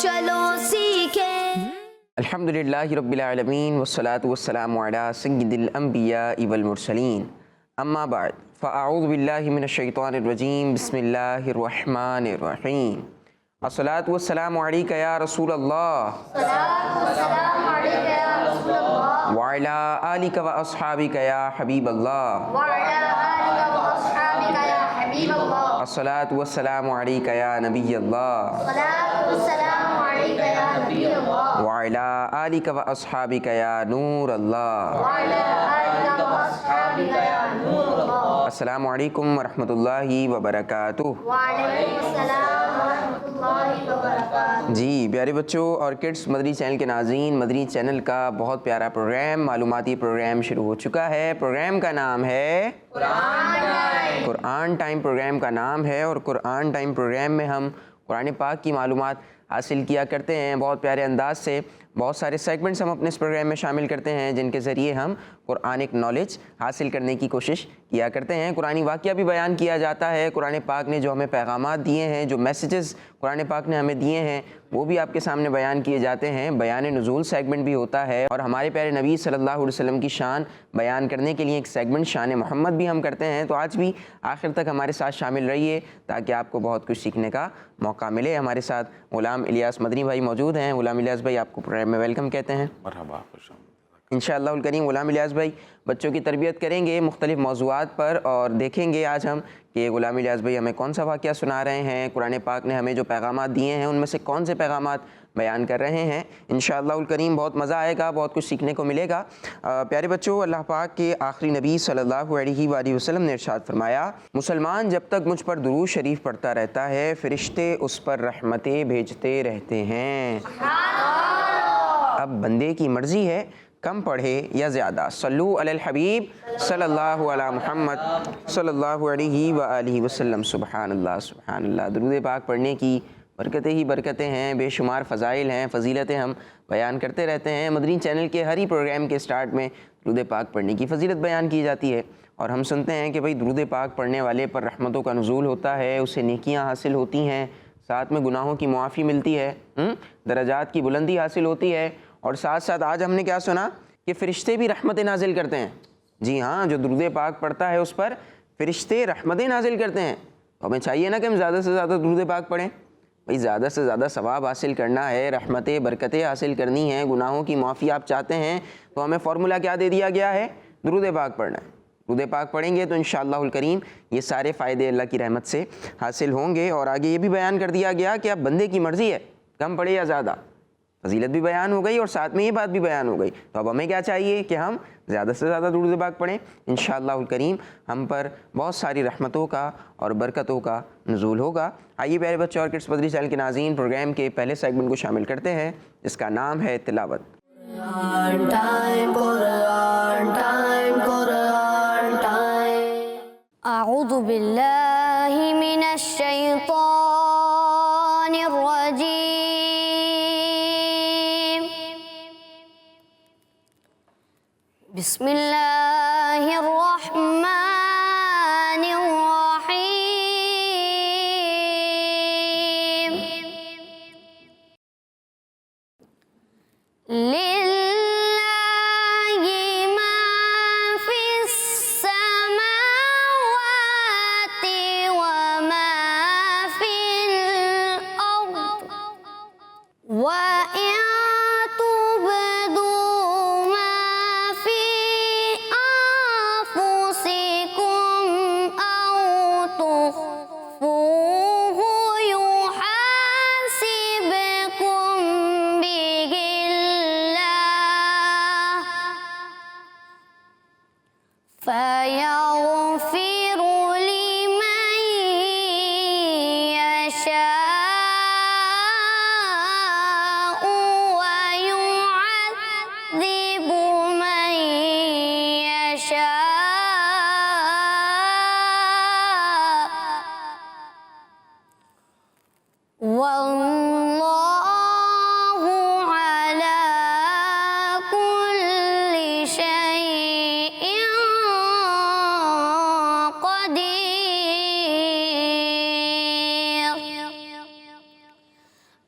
چلو سیکھیں۔ الحمدللہ رب العالمین والصلاة والسلام علی سید الانبیاء والمرسلین، اما بعد فاعوذ باللہ من الشیطان الرجیم، بسم اللہ الرحمن الرحیم۔ الصلاة والسلام علیک یا رسول اللہ وعلی آلک و اصحابک یا حبیب اللہ۔ الصلاة والسلام علیک یا نبی اللہ وعلی آلک و اصحابک یا نور اللہ۔ السلام علیکم ورحمۃ اللہ وبرکاتہ۔ جی پیارے بچوں اور کڈس، مدنی چینل کے ناظرین، مدنی چینل کا بہت پیارا پروگرام، معلوماتی پروگرام شروع ہو چکا ہے۔ پروگرام کا نام ہے قرآن ٹائم۔ پروگرام کا نام ہے اور قرآن ٹائم پروگرام میں ہم قرآن پاک کی معلومات حاصل کیا کرتے ہیں بہت پیارے انداز سے۔ بہت سارے سیگمنٹس ہم اپنے اس پروگرام میں شامل کرتے ہیں جن کے ذریعے ہم قرآنک نالج حاصل کرنے کی کوشش کیا کرتے ہیں۔ قرآنی واقعہ بھی بیان کیا جاتا ہے، قرآن پاک نے جو ہمیں پیغامات دیے ہیں، جو میسیجز قرآن پاک نے ہمیں دیے ہیں وہ بھی آپ کے سامنے بیان کیے جاتے ہیں۔ بیان نزول سیگمنٹ بھی ہوتا ہے اور ہمارے پیارے نبی صلی اللہ علیہ وسلم کی شان بیان کرنے کے لیے ایک سیگمنٹ شان محمد بھی ہم کرتے ہیں۔ تو آج بھی آخر تک ہمارے ساتھ شامل رہیے تاکہ آپ کو بہت کچھ سیکھنے کا موقع ملے۔ ہمارے ساتھ غلام الیاس مدنی بھائی موجود ہیں۔ غلام الیاس بھائی آپ کو پروگرام میں ویلکم کہتے ہیں۔ مرحبا، خوش آمدید۔ انشاءاللہ الکریم غلام الیاس بھائی بچوں کی تربیت کریں گے مختلف موضوعات پر، اور دیکھیں گے آج ہم کہ غلام الیاس بھائی ہمیں کون سا واقعہ سنا رہے ہیں، قرآن پاک نے ہمیں جو پیغامات دیے ہیں ان میں سے کون سے پیغامات بیان کر رہے ہیں۔ انشاءاللہ الکریم بہت مزہ آئے گا، بہت کچھ سیکھنے کو ملے گا۔ پیارے بچوں، اللہ پاک کے آخری نبی صلی اللہ علیہ وآلہ وسلم نے ارشاد فرمایا، مسلمان جب تک مجھ پر درود شریف پڑھتا رہتا ہے فرشتے اس پر رحمتیں بھیجتے رہتے ہیں۔ اب بندے کی مرضی ہے کم پڑھے یا زیادہ۔ صلو علی الحبیب صلی اللہ علی محمد صلی اللہ علیہ وآلہ وسلم۔ سبحان اللہ سبحان اللہ۔ درود پاک پڑھنے کی برکتیں ہی برکتیں ہیں، بے شمار فضائل ہیں، فضیلتیں ہم بیان کرتے رہتے ہیں۔ مدنی چینل کے ہر ہی پروگرام کے سٹارٹ میں درود پاک پڑھنے کی فضیلت بیان کی جاتی ہے، اور ہم سنتے ہیں کہ بھئی درود پاک پڑھنے والے پر رحمتوں کا نزول ہوتا ہے، اسے نیکیاں حاصل ہوتی ہیں، ساتھ میں گناہوں کی معافی ملتی ہے، درجات کی بلندی حاصل ہوتی ہے، اور ساتھ ساتھ آج ہم نے کیا سنا کہ فرشتے بھی رحمتیں نازل کرتے ہیں۔ جی ہاں، جو درود پاک پڑھتا ہے اس پر فرشتے رحمتیں نازل کرتے ہیں۔ تو ہمیں چاہیے نا کہ ہم زیادہ سے زیادہ درود پاک پڑھیں، بھئی زیادہ سے زیادہ ثواب حاصل کرنا ہے، رحمتیں برکتیں حاصل کرنی ہیں، گناہوں کی معافی آپ چاہتے ہیں تو ہمیں فارمولہ کیا دے دیا گیا ہے؟ درود پاک پڑھنا ہے۔ درود پاک پڑھیں گے تو انشاءاللہ الکریم یہ سارے فائدے اللہ کی رحمت سے حاصل ہوں گے۔ اور آگے یہ بھی بیان کر دیا گیا کہ اب بندے کی مرضی ہے کم پڑھے یا زیادہ۔ فضیلت بھی بیان ہو گئی اور ساتھ میں یہ بات بھی بیان ہو گئی، تو اب ہمیں کیا چاہیے کہ ہم زیادہ سے زیادہ درود پاک پڑھیں۔ انشاءاللہ الکریم ہم پر بہت ساری رحمتوں کا اور برکتوں کا نزول ہوگا۔ آئیے پیارے بچوں اور کڈس مدنی چینل کے ناظرین، پروگرام کے پہلے سیگمنٹ کو شامل کرتے ہیں جس کا نام ہے تلاوت۔ قرآن ٹائم، قرآن ٹائم، قرآن ٹائم۔ اعوذ باللہ من الشیطان الرجیم۔ بسم اللہ الرحمن الرحیم۔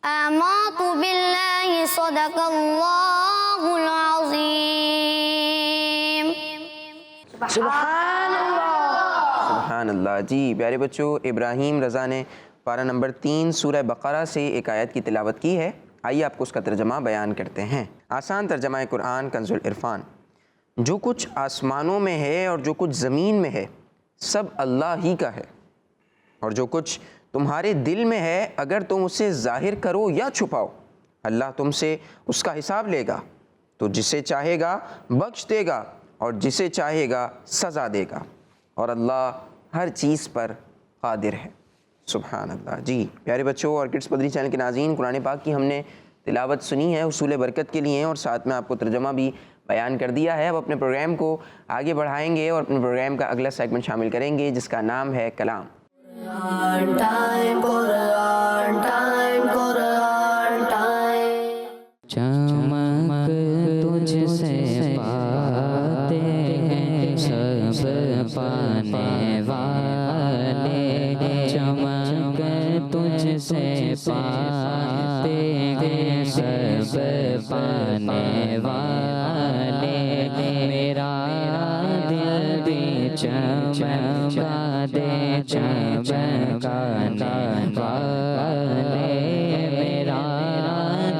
آمنت باللہ صدق اللہ العظیم۔ سبحان اللہ۔ جی پیارے بچوں، ابراہیم رضا نے پارہ نمبر 3 سورہ بقرہ سے ایک آیت کی تلاوت کی ہے۔ آئیے آپ کو اس کا ترجمہ بیان کرتے ہیں۔ آسان ترجمہ قرآن کنز العرفان۔ جو کچھ آسمانوں میں ہے اور جو کچھ زمین میں ہے سب اللہ ہی کا ہے، اور جو کچھ تمہارے دل میں ہے اگر تم اسے ظاہر کرو یا چھپاؤ اللہ تم سے اس کا حساب لے گا، تو جسے چاہے گا بخش دے گا اور جسے چاہے گا سزا دے گا، اور اللہ ہر چیز پر قادر ہے۔ سبحان اللہ۔ جی پیارے بچوں اور کڈس پدری چینل کے ناظرین، قرآن پاک کی ہم نے تلاوت سنی ہے، حصول برکت کے لیے، اور ساتھ میں آپ کو ترجمہ بھی بیان کر دیا ہے۔ اب اپنے پروگرام کو آگے بڑھائیں گے اور اپنے پروگرام کا اگلا سیگمنٹ شامل کریں گے جس کا نام ہے کلام۔ قرآن ٹائم، قرآن ٹائم، قرآن ٹائم۔ چمک تجھ سے پاتے ہیں سب پانے والے، چمک تجھ سے پاتے ہیں سب پانے والے، میرا دل بھی چمکا دے چمکانے والے، میرا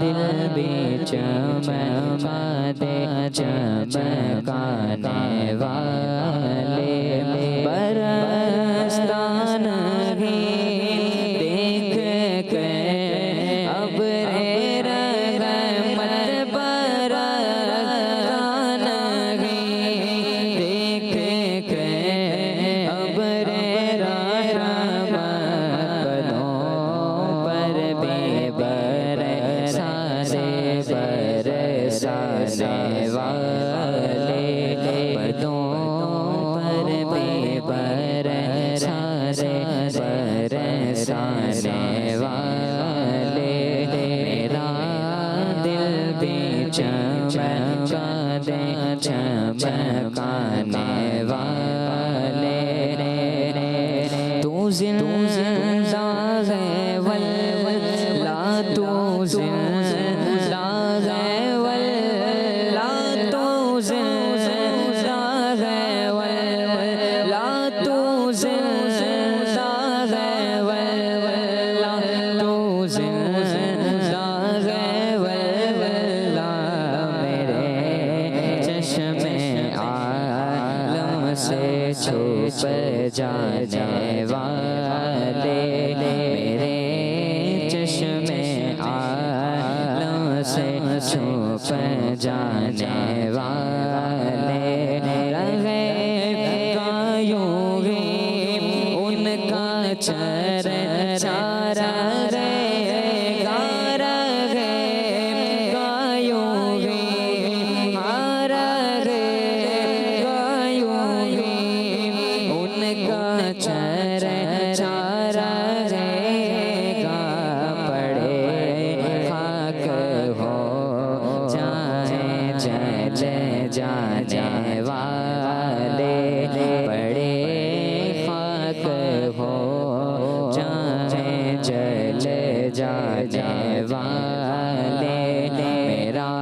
دل بھی چمکا دے چمکانے والے، برستان ہی دیکھ کے ابر رحمت برستان ہی دیکھ کے ابر رحمت بدوں پر بھی برسانے والے، بدوں پر بھی برسانے والے، میرا دل بھی چمکا دے چمکانے والے، تو زندہ ہے واللہ، تو زندہ ہے واللہ، تو زندہ ہے واللہ، تو زندہ ہے واللہ، تو زندہ ہے واللہ، میرے چشم عالم سے چھپ جانے والے، میرے چشم عالم سے چھپ جانے والے، رہے گایوں گی ان کا چرچا رہے گا، رہے گایوں گی رہے گایوں گی ان کا چرچا رہے گا، پڑے خاک ہو جائیں چلے جانے والے، پڑے خاک ہو جائیں چلے جانے والے، میرا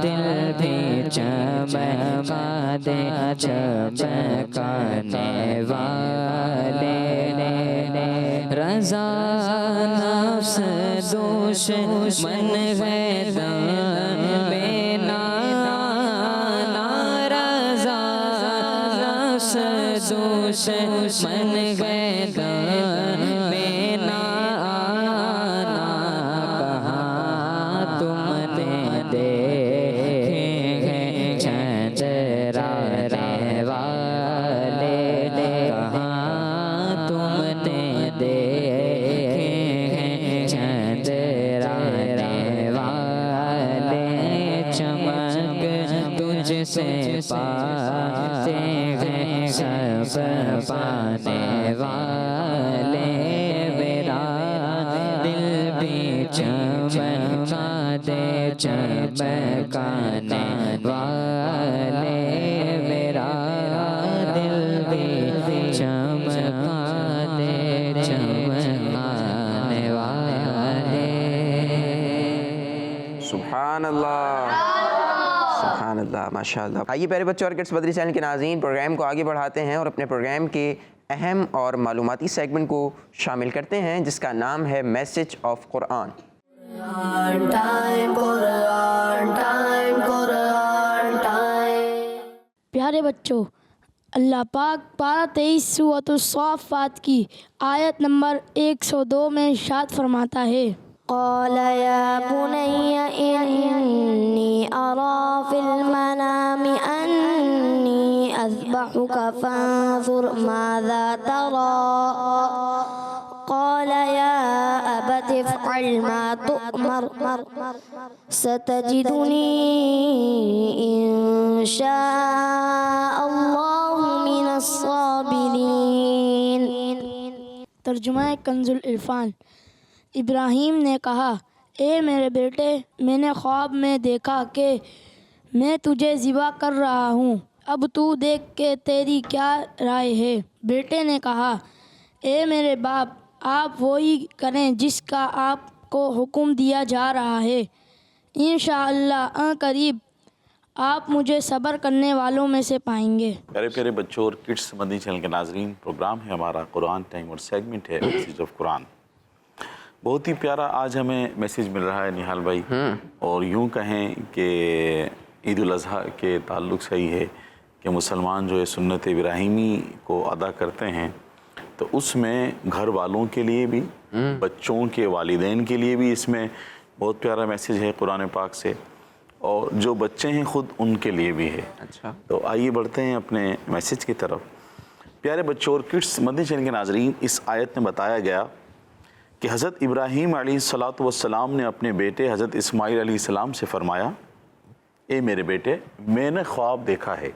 دل بھی چمکا دے چمکانے والے، رضا نفس دشمن ہے بینا، رضا نفس دشمن ہے بینا، کہاں تم نے دیکھے ہیں چندرانے والے، کہاں تم نے دیکھے ہیں چندرانے والے، چمک تجھ سے پاتے ہیں سب پانے والے، میرا دل بھی چمکا دے چمکانے والے، میرا دل بھی چمکا دے چمکانے والے۔ سبحان اللہ، سبحان اللہ، ماشاء اللہ۔ آئیے پیارے بچوں اور کڈس بدری چینل کے ناظرین، پروگرام کو آگے بڑھاتے ہیں اور اپنے پروگرام کے اہم اور معلوماتی سیگمنٹ کو شامل کرتے ہیں جس کا نام ہے message of Quran. Quran time, Quran time, Quran time. پیارے بچوں، اللہ پاک پارہ 23 سورۃ الصافات کی آیت نمبر 102 میں ارشاد فرماتا ہے، قال يا بني إني أرى في المنام أني أذبحك فانظر ماذا ترى قال يا أبت افعل ما تؤمر ستجدني إن شاء الله من الصابرين۔ ترجمہ کنز العرفان۔ ابراہیم نے کہا، اے میرے بیٹے، میں نے خواب میں دیکھا کہ میں تجھے ذبح کر رہا ہوں، اب تو دیکھ کہ تیری کیا رائے ہے۔ بیٹے نے کہا، اے میرے باپ، آپ وہی کریں جس کا آپ کو حکم دیا جا رہا ہے، انشاءاللہ ان قریب آپ مجھے صبر کرنے والوں میں سے پائیں گے۔ پیارے پیارے بچوں اور کڈس مدنی چینل کے ناظرین، پروگرام ہے ہمارا قرآن ٹائم اور سیگمنٹ ہے میسج آف قرآن۔ بہت ہی پیارا آج ہمیں میسیج مل رہا ہے نہال بھائی، اور یوں کہیں کہ عید الاضحیٰ کے تعلق سے ہی ہے کہ مسلمان جو ہے سنت ابراہیمی کو ادا کرتے ہیں، تو اس میں گھر والوں کے لیے بھی، بچوں کے والدین کے لیے بھی اس میں بہت پیارا میسیج ہے قرآن پاک سے، اور جو بچے ہیں خود ان کے لیے بھی ہے۔ اچھا، تو آئیے بڑھتے ہیں اپنے میسیج کی طرف۔ پیارے بچوں اور کڈس مدنی چینل کے ناظرین، اس آیت میں بتایا گیا کہ حضرت ابراہیم علیہ السلام نے اپنے بیٹے حضرت اسماعیل علیہ السلام سے فرمایا، اے میرے بیٹے، میں نے خواب دیکھا ہے۔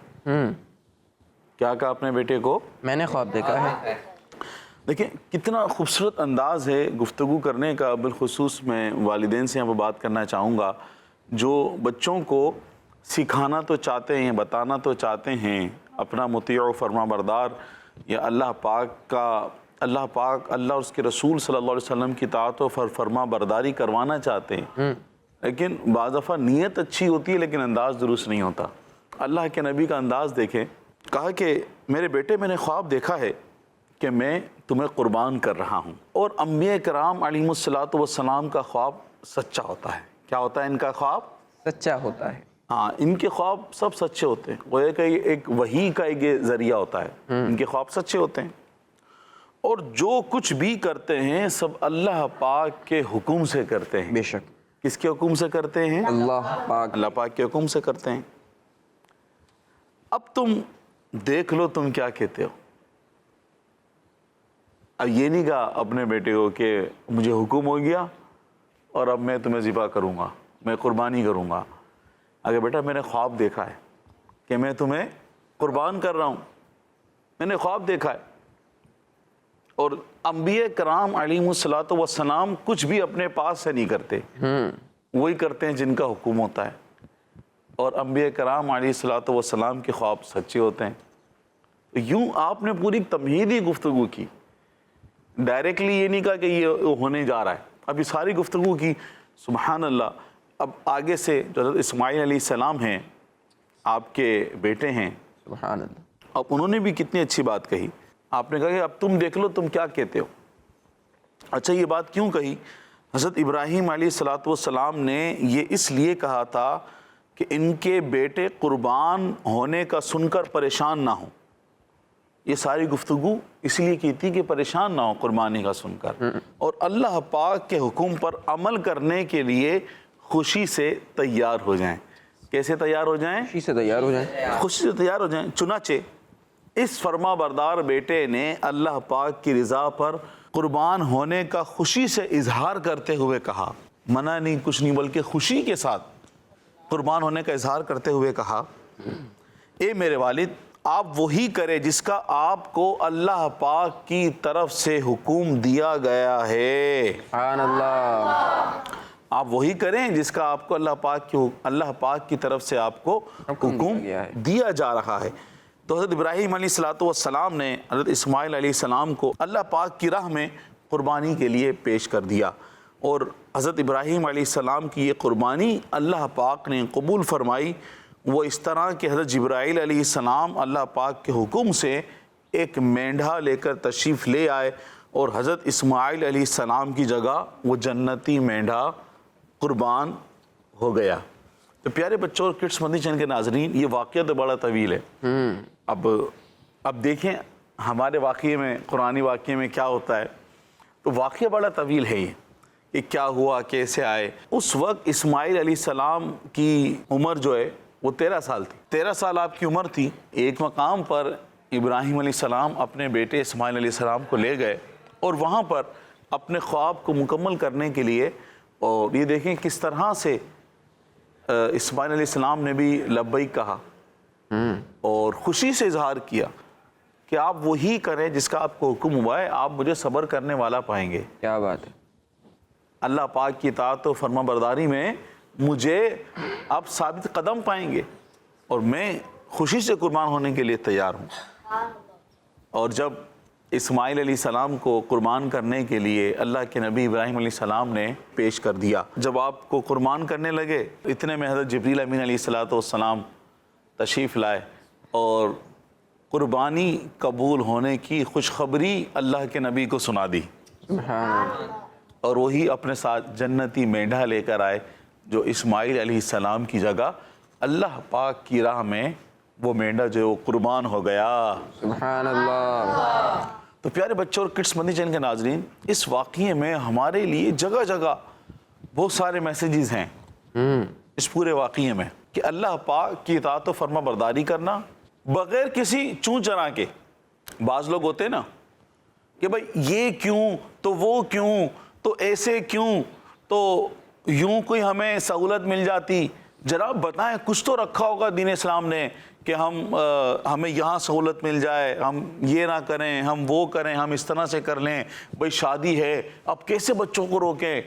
کیا کہا اپنے بیٹے کو؟ میں نے خواب دیکھا ہے۔ دیکھیں کتنا خوبصورت انداز ہے گفتگو کرنے کا۔ بالخصوص میں والدین سے یہاں پہ بات کرنا چاہوں گا جو بچوں کو سکھانا تو چاہتے ہیں، بتانا تو چاہتے ہیں، اپنا مطیع و فرما بردار یا اللہ اور اس کے رسول صلی اللہ علیہ وسلم کی اطاعت و فرما برداری کروانا چاہتے ہیں، لیکن بعض دفعہ نیت اچھی ہوتی ہے لیکن انداز درست نہیں ہوتا۔ اللہ کے نبی کا انداز دیکھیں، کہا کہ میرے بیٹے، میں نے خواب دیکھا ہے کہ میں تمہیں قربان کر رہا ہوں۔ اور انبیاء کرام علیہم السلام کا خواب سچا ہوتا ہے۔ کیا ہوتا ہے ان کا خواب؟ سچا ہوتا ہے۔ ہاں، ان کے خواب سب سچے ہوتے ہیں، گویا کہ ایک وحی کا ایک ذریعہ ہوتا ہے، ان کے خواب سچے ہوتے ہیں، اور جو کچھ بھی کرتے ہیں سب اللہ پاک کے حکم سے کرتے ہیں۔ بے شک۔ کس کے حکم سے کرتے ہیں؟ اللہ پاک کے حکم سے کرتے ہیں۔ اب تم دیکھ لو تم کیا کہتے ہو۔ اب یہ نہیں کہا اپنے بیٹے کو کہ مجھے حکم ہو گیا اور اب میں تمہیں ذبح کروں گا، میں قربانی کروں گا۔ اگر بیٹا میں نے خواب دیکھا ہے کہ میں تمہیں قربان کر رہا ہوں، میں نے خواب دیکھا ہے۔ اور انبیاء کرام علیہم السلام کچھ بھی اپنے پاس سے نہیں کرتے، وہی کرتے ہیں جن کا حکم ہوتا ہے، اور انبیاء کرام علیہ السلام کے خواب سچے ہوتے ہیں۔ یوں آپ نے پوری تمہیدی گفتگو کی، ڈائریکٹلی یہ نہیں کہا کہ یہ ہونے جا رہا ہے، ابھی ساری گفتگو کی۔ سبحان اللہ۔ اب آگے سے جو حضرت اسماعیل علیہ السلام ہیں، آپ کے بیٹے ہیں، سبحان اللہ، اب انہوں نے بھی کتنی اچھی بات کہی۔ آپ نے کہا کہ اب تم دیکھ لو تم کیا کہتے ہو۔ اچھا، یہ بات کیوں کہی؟ حضرت ابراہیم علیہ السلام نے یہ اس لیے کہا تھا کہ ان کے بیٹے قربان ہونے کا سن کر پریشان نہ ہوں۔ یہ ساری گفتگو اس لیے کی تھی کہ پریشان نہ ہو قربانی کا سن کر، اور اللہ پاک کے حکم پر عمل کرنے کے لیے خوشی سے تیار ہو جائیں۔ کیسے تیار ہو جائیں؟ خوشی سے تیار ہو جائیں۔ خوشی سے تیار ہو جائیں۔ چنانچہ اس فرما بردار بیٹے نے اللہ پاک کی رضا پر قربان ہونے کا خوشی سے اظہار کرتے ہوئے کہا، منع نہیں کچھ نہیں بلکہ خوشی کے ساتھ قربان ہونے کا اظہار کرتے ہوئے کہا، اے میرے والد، آپ وہی کرے جس کا آپ کو اللہ پاک کی طرف سے حکم دیا گیا ہے۔ سبحان اللہ۔ آپ وہی کریں جس کا آپ کو اللہ پاک کی طرف سے آپ کو حکم دیا جا رہا ہے۔ تو حضرت ابراہیم علیہ السلام نے حضرت اسماعیل علیہ السلام کو اللہ پاک کی راہ میں قربانی کے لیے پیش کر دیا، اور حضرت ابراہیم علیہ السلام کی یہ قربانی اللہ پاک نے قبول فرمائی۔ وہ اس طرح کہ حضرت جبرائیل علیہ السلام اللہ پاک کے حکم سے ایک مینڈھا لے کر تشریف لے آئے اور حضرت اسماعیل علیہ السلام کی جگہ وہ جنتی مینڈھا قربان ہو گیا۔ تو پیارے بچوں اور کڈس مدنی چینل کے ناظرین، یہ واقعہ تو بڑا طویل ہے۔ اب دیکھیں ہمارے واقعے میں، قرآنی واقعے میں کیا ہوتا ہے، تو واقعہ بڑا طویل ہے یہ کہ کیا ہوا، کیسے آئے۔ اس وقت اسماعیل علیہ السلام کی عمر جو ہے وہ 13 سال تھی۔ 13 سال آپ کی عمر تھی۔ ایک مقام پر ابراہیم علیہ السلام اپنے بیٹے اسماعیل علیہ السلام کو لے گئے اور وہاں پر اپنے خواب کو مکمل کرنے کے لیے، اور یہ دیکھیں کس طرح سے اسماعیل علیہ السلام نے بھی لبیک کہا اور خوشی سے اظہار کیا کہ آپ وہی کریں جس کا آپ کو حکم ہوا ہے، آپ مجھے صبر کرنے والا پائیں گے۔ کیا بات ہے۔ اللہ پاک کی اطاعت و فرما برداری میں مجھے آپ ثابت قدم پائیں گے اور میں خوشی سے قربان ہونے کے لیے تیار ہوں۔ اور جب اسماعیل علیہ السلام کو قربان کرنے کے لیے اللہ کے نبی ابراہیم علیہ السلام نے پیش کر دیا، جب آپ کو قربان کرنے لگے اتنے میں حضرت جبریل امین علیہ السلام تشریف لائے اور قربانی قبول ہونے کی خوشخبری اللہ کے نبی کو سنا دی، اور وہی اپنے ساتھ جنتی مینڈھا لے کر آئے جو اسماعیل علیہ السلام کی جگہ اللہ پاک کی راہ میں وہ مینڈھا جو قربان ہو گیا۔ سبحان اللہ۔ تو پیارے بچوں اور کڈس مدنی چینل کے ناظرین، اس واقعے میں ہمارے لیے جگہ جگہ بہت سارے میسیجز ہیں اس پورے واقعے میں، کہ اللہ پاک کی اطاعت و فرما برداری کرنا بغیر کسی چون چرا کے۔ بعض لوگ ہوتے ہیں نا کہ بھائی یہ کیوں، تو وہ کیوں، تو ایسے کیوں، تو یوں کوئی ہمیں سہولت مل جاتی۔ جناب بتائیں، کچھ تو رکھا ہوگا دین اسلام نے کہ ہمیں یہاں سہولت مل جائے، ہم یہ نہ کریں، ہم وہ کریں، ہم اس طرح سے کر لیں۔ بھائی شادی ہے، اب کیسے بچوں کو روکیں؟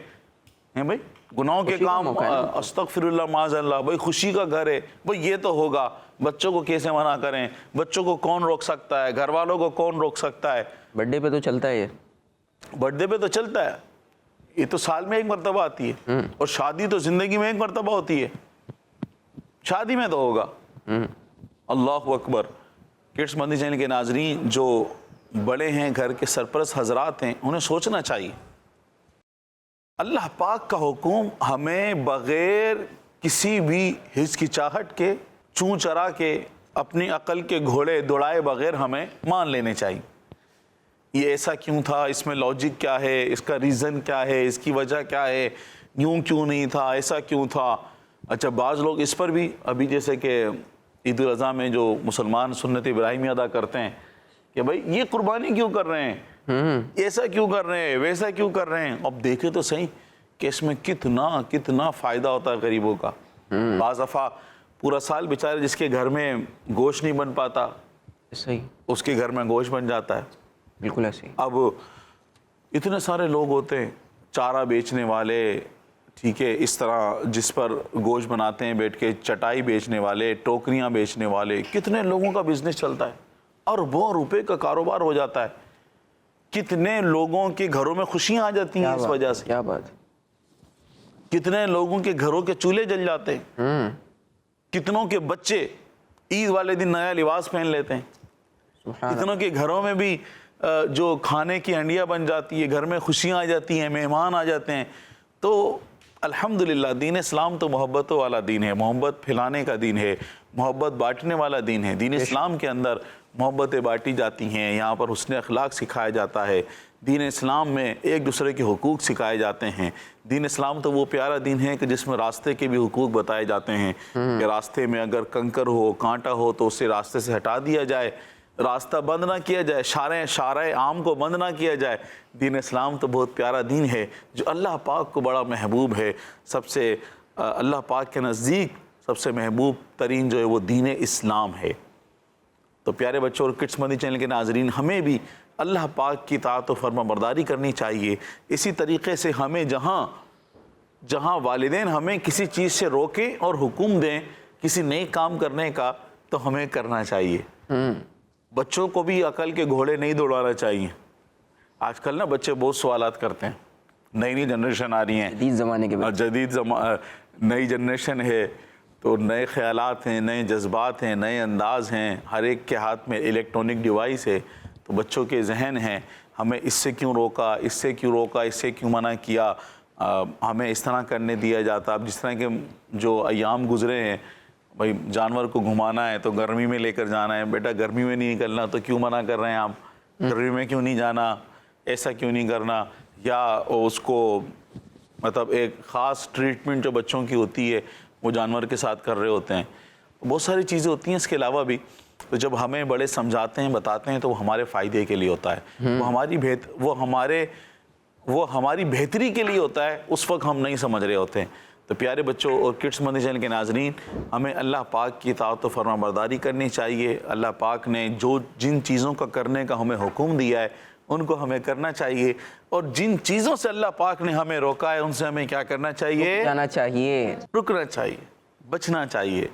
ہیں بھائی گناہوں کے کام، استغفر اللہ معاذ اللہ، بھائی خوشی کا گھر ہے، بھائی یہ تو ہوگا، بچوں کو کیسے منع کریں؟ بچوں کو کون روک سکتا ہے؟ گھر والوں کو کون روک سکتا ہے؟ برتھ ڈے پہ تو چلتا ہے، یہ برتھ ڈے پہ تو چلتا ہے، یہ تو سال میں ایک مرتبہ آتی ہے، اور شادی تو زندگی میں ایک مرتبہ ہوتی ہے، شادی میں تو ہوگا۔ اللہ اکبر۔ کڈس مدنی چینل کے ناظرین، جو بڑے ہیں، گھر کے سرپرست حضرات ہیں، انہیں سوچنا چاہیے اللہ پاک کا حکم ہمیں بغیر کسی بھی ہچکچاہٹ کے، چون چرا کے، اپنی عقل کے گھوڑے دوڑائے بغیر ہمیں مان لینے چاہیے۔ یہ ایسا کیوں تھا، اس میں لاجک کیا ہے، اس کا ریزن کیا ہے، اس کی وجہ کیا ہے، یوں کیوں نہیں تھا، ایسا کیوں تھا۔ اچھا بعض لوگ اس پر بھی، ابھی جیسے کہ عید الاضحیٰ میں جو مسلمان سنت ابراہیمی ادا کرتے ہیں کہ بھائی یہ قربانی کیوں کر رہے ہیں، ایسا کیوں کر رہے ہیں، ویسا کیوں کر رہے ہیں۔ اب دیکھیں تو صحیح کہ اس میں کتنا فائدہ ہوتا ہے غریبوں کا۔ بعض دفعہ پورا سال بیچارے جس کے گھر میں گوشت نہیں بن پاتا، صحیح، اس کے گھر میں گوشت بن جاتا ہے۔ بالکل ایسے ہی۔ اب اتنے سارے لوگ ہوتے ہیں، چارہ بیچنے والے، ٹھیک ہے، اس طرح جس پر گوشت بناتے ہیں بیٹھ کے، چٹائی بیچنے والے، ٹوکریاں بیچنے والے، کتنے لوگوں کا بزنس چلتا ہے، اربوں روپے کا کاروبار ہو جاتا ہے۔ کتنے لوگوں کے گھروں میں خوشیاں آ جاتی ہیں اس وجہ سے۔ کیا بات۔ کتنے لوگوں کے گھروں کے چولہے جل جاتے ہیں، کتنوں کے بچے عید والے دن نیا لباس پہن لیتے ہیں، کتنوں کے گھروں میں بھی جو کھانے کی ہنڈیاں بن جاتی ہے، گھر میں خوشیاں آ جاتی ہیں، مہمان آ جاتے ہیں۔ تو الحمدللہ دین اسلام تو محبتوں والا دین ہے، محبت پھیلانے کا دین ہے، محبت بانٹنے والا دین ہے۔ دین اسلام کے اندر محبتیں بانٹی جاتی ہیں، یہاں پر حسن اخلاق سکھایا جاتا ہے، دین اسلام میں ایک دوسرے کے حقوق سکھائے جاتے ہیں۔ دین اسلام تو وہ پیارا دین ہے کہ جس میں راستے کے بھی حقوق بتائے جاتے ہیں کہ راستے میں اگر کنکر ہو، کانٹا ہو تو اسے راستے سے ہٹا دیا جائے، راستہ بند نہ کیا جائے، شارع عام کو بند نہ کیا جائے۔ دین اسلام تو بہت پیارا دین ہے جو اللہ پاک کو بڑا محبوب ہے، سب سے اللہ پاک کے نزدیک سب سے محبوب ترین جو ہے وہ دین اسلام ہے۔ تو پیارے بچوں اور کڈس مدنی چینل کے ناظرین، ہمیں بھی اللہ پاک کی اطاعت و فرما برداری کرنی چاہیے۔ اسی طریقے سے ہمیں جہاں والدین ہمیں کسی چیز سے روکیں اور حکم دیں کسی نئے کام کرنے کا، تو ہمیں کرنا چاہیے۔ بچوں کو بھی عقل کے گھوڑے نہیں دوڑانا چاہیے۔ آج کل نا بچے بہت سوالات کرتے ہیں، نئی جنریشن آ رہی ہیں جدید زمانے کے اور جدید نئی جنریشن ہے تو نئے خیالات ہیں، نئے جذبات ہیں، نئے انداز ہیں، ہر ایک کے ہاتھ میں الیکٹرانک ڈیوائس ہے، تو بچوں کے ذہن ہیں ہمیں اس سے کیوں روکا، اس سے کیوں روکا، اس سے کیوں منع کیا، ہمیں اس طرح کرنے دیا جاتا. اب جس طرح کے جو ایام گزرے ہیں، بھائی جانور کو گھمانا ہے تو گرمی میں لے کر جانا ہے، بیٹا گرمی میں نہیں نکلنا تو کیوں منع کر رہے ہیں آپ، گرمی میں کیوں نہیں جانا، ایسا کیوں نہیں کرنا، یا اس کو مطلب ایک خاص ٹریٹمنٹ جو بچوں کی ہوتی ہے وہ جانور کے ساتھ کر رہے ہوتے ہیں. بہت ساری چیزیں ہوتی ہیں اس کے علاوہ بھی، تو جب ہمیں بڑے سمجھاتے ہیں بتاتے ہیں تو وہ ہمارے فائدے کے لیے ہوتا ہے، وہ ہماری بہتری کے لیے ہوتا ہے، اس وقت ہم نہیں سمجھ رہے ہوتے ہیں. تو پیارے بچوں اور کڈس مدنی چینل کے ناظرین، ہمیں اللہ پاک کی اطاعت و فرما برداری کرنی چاہیے. اللہ پاک نے جن چیزوں کا کرنے کا ہمیں حکم دیا ہے ان کو ہمیں کرنا چاہیے، اور جن چیزوں سے اللہ پاک نے ہمیں روکا ہے ان سے ہمیں کیا کرنا چاہیے، جانا چاہیے، رکنا چاہیے، بچنا چاہیے،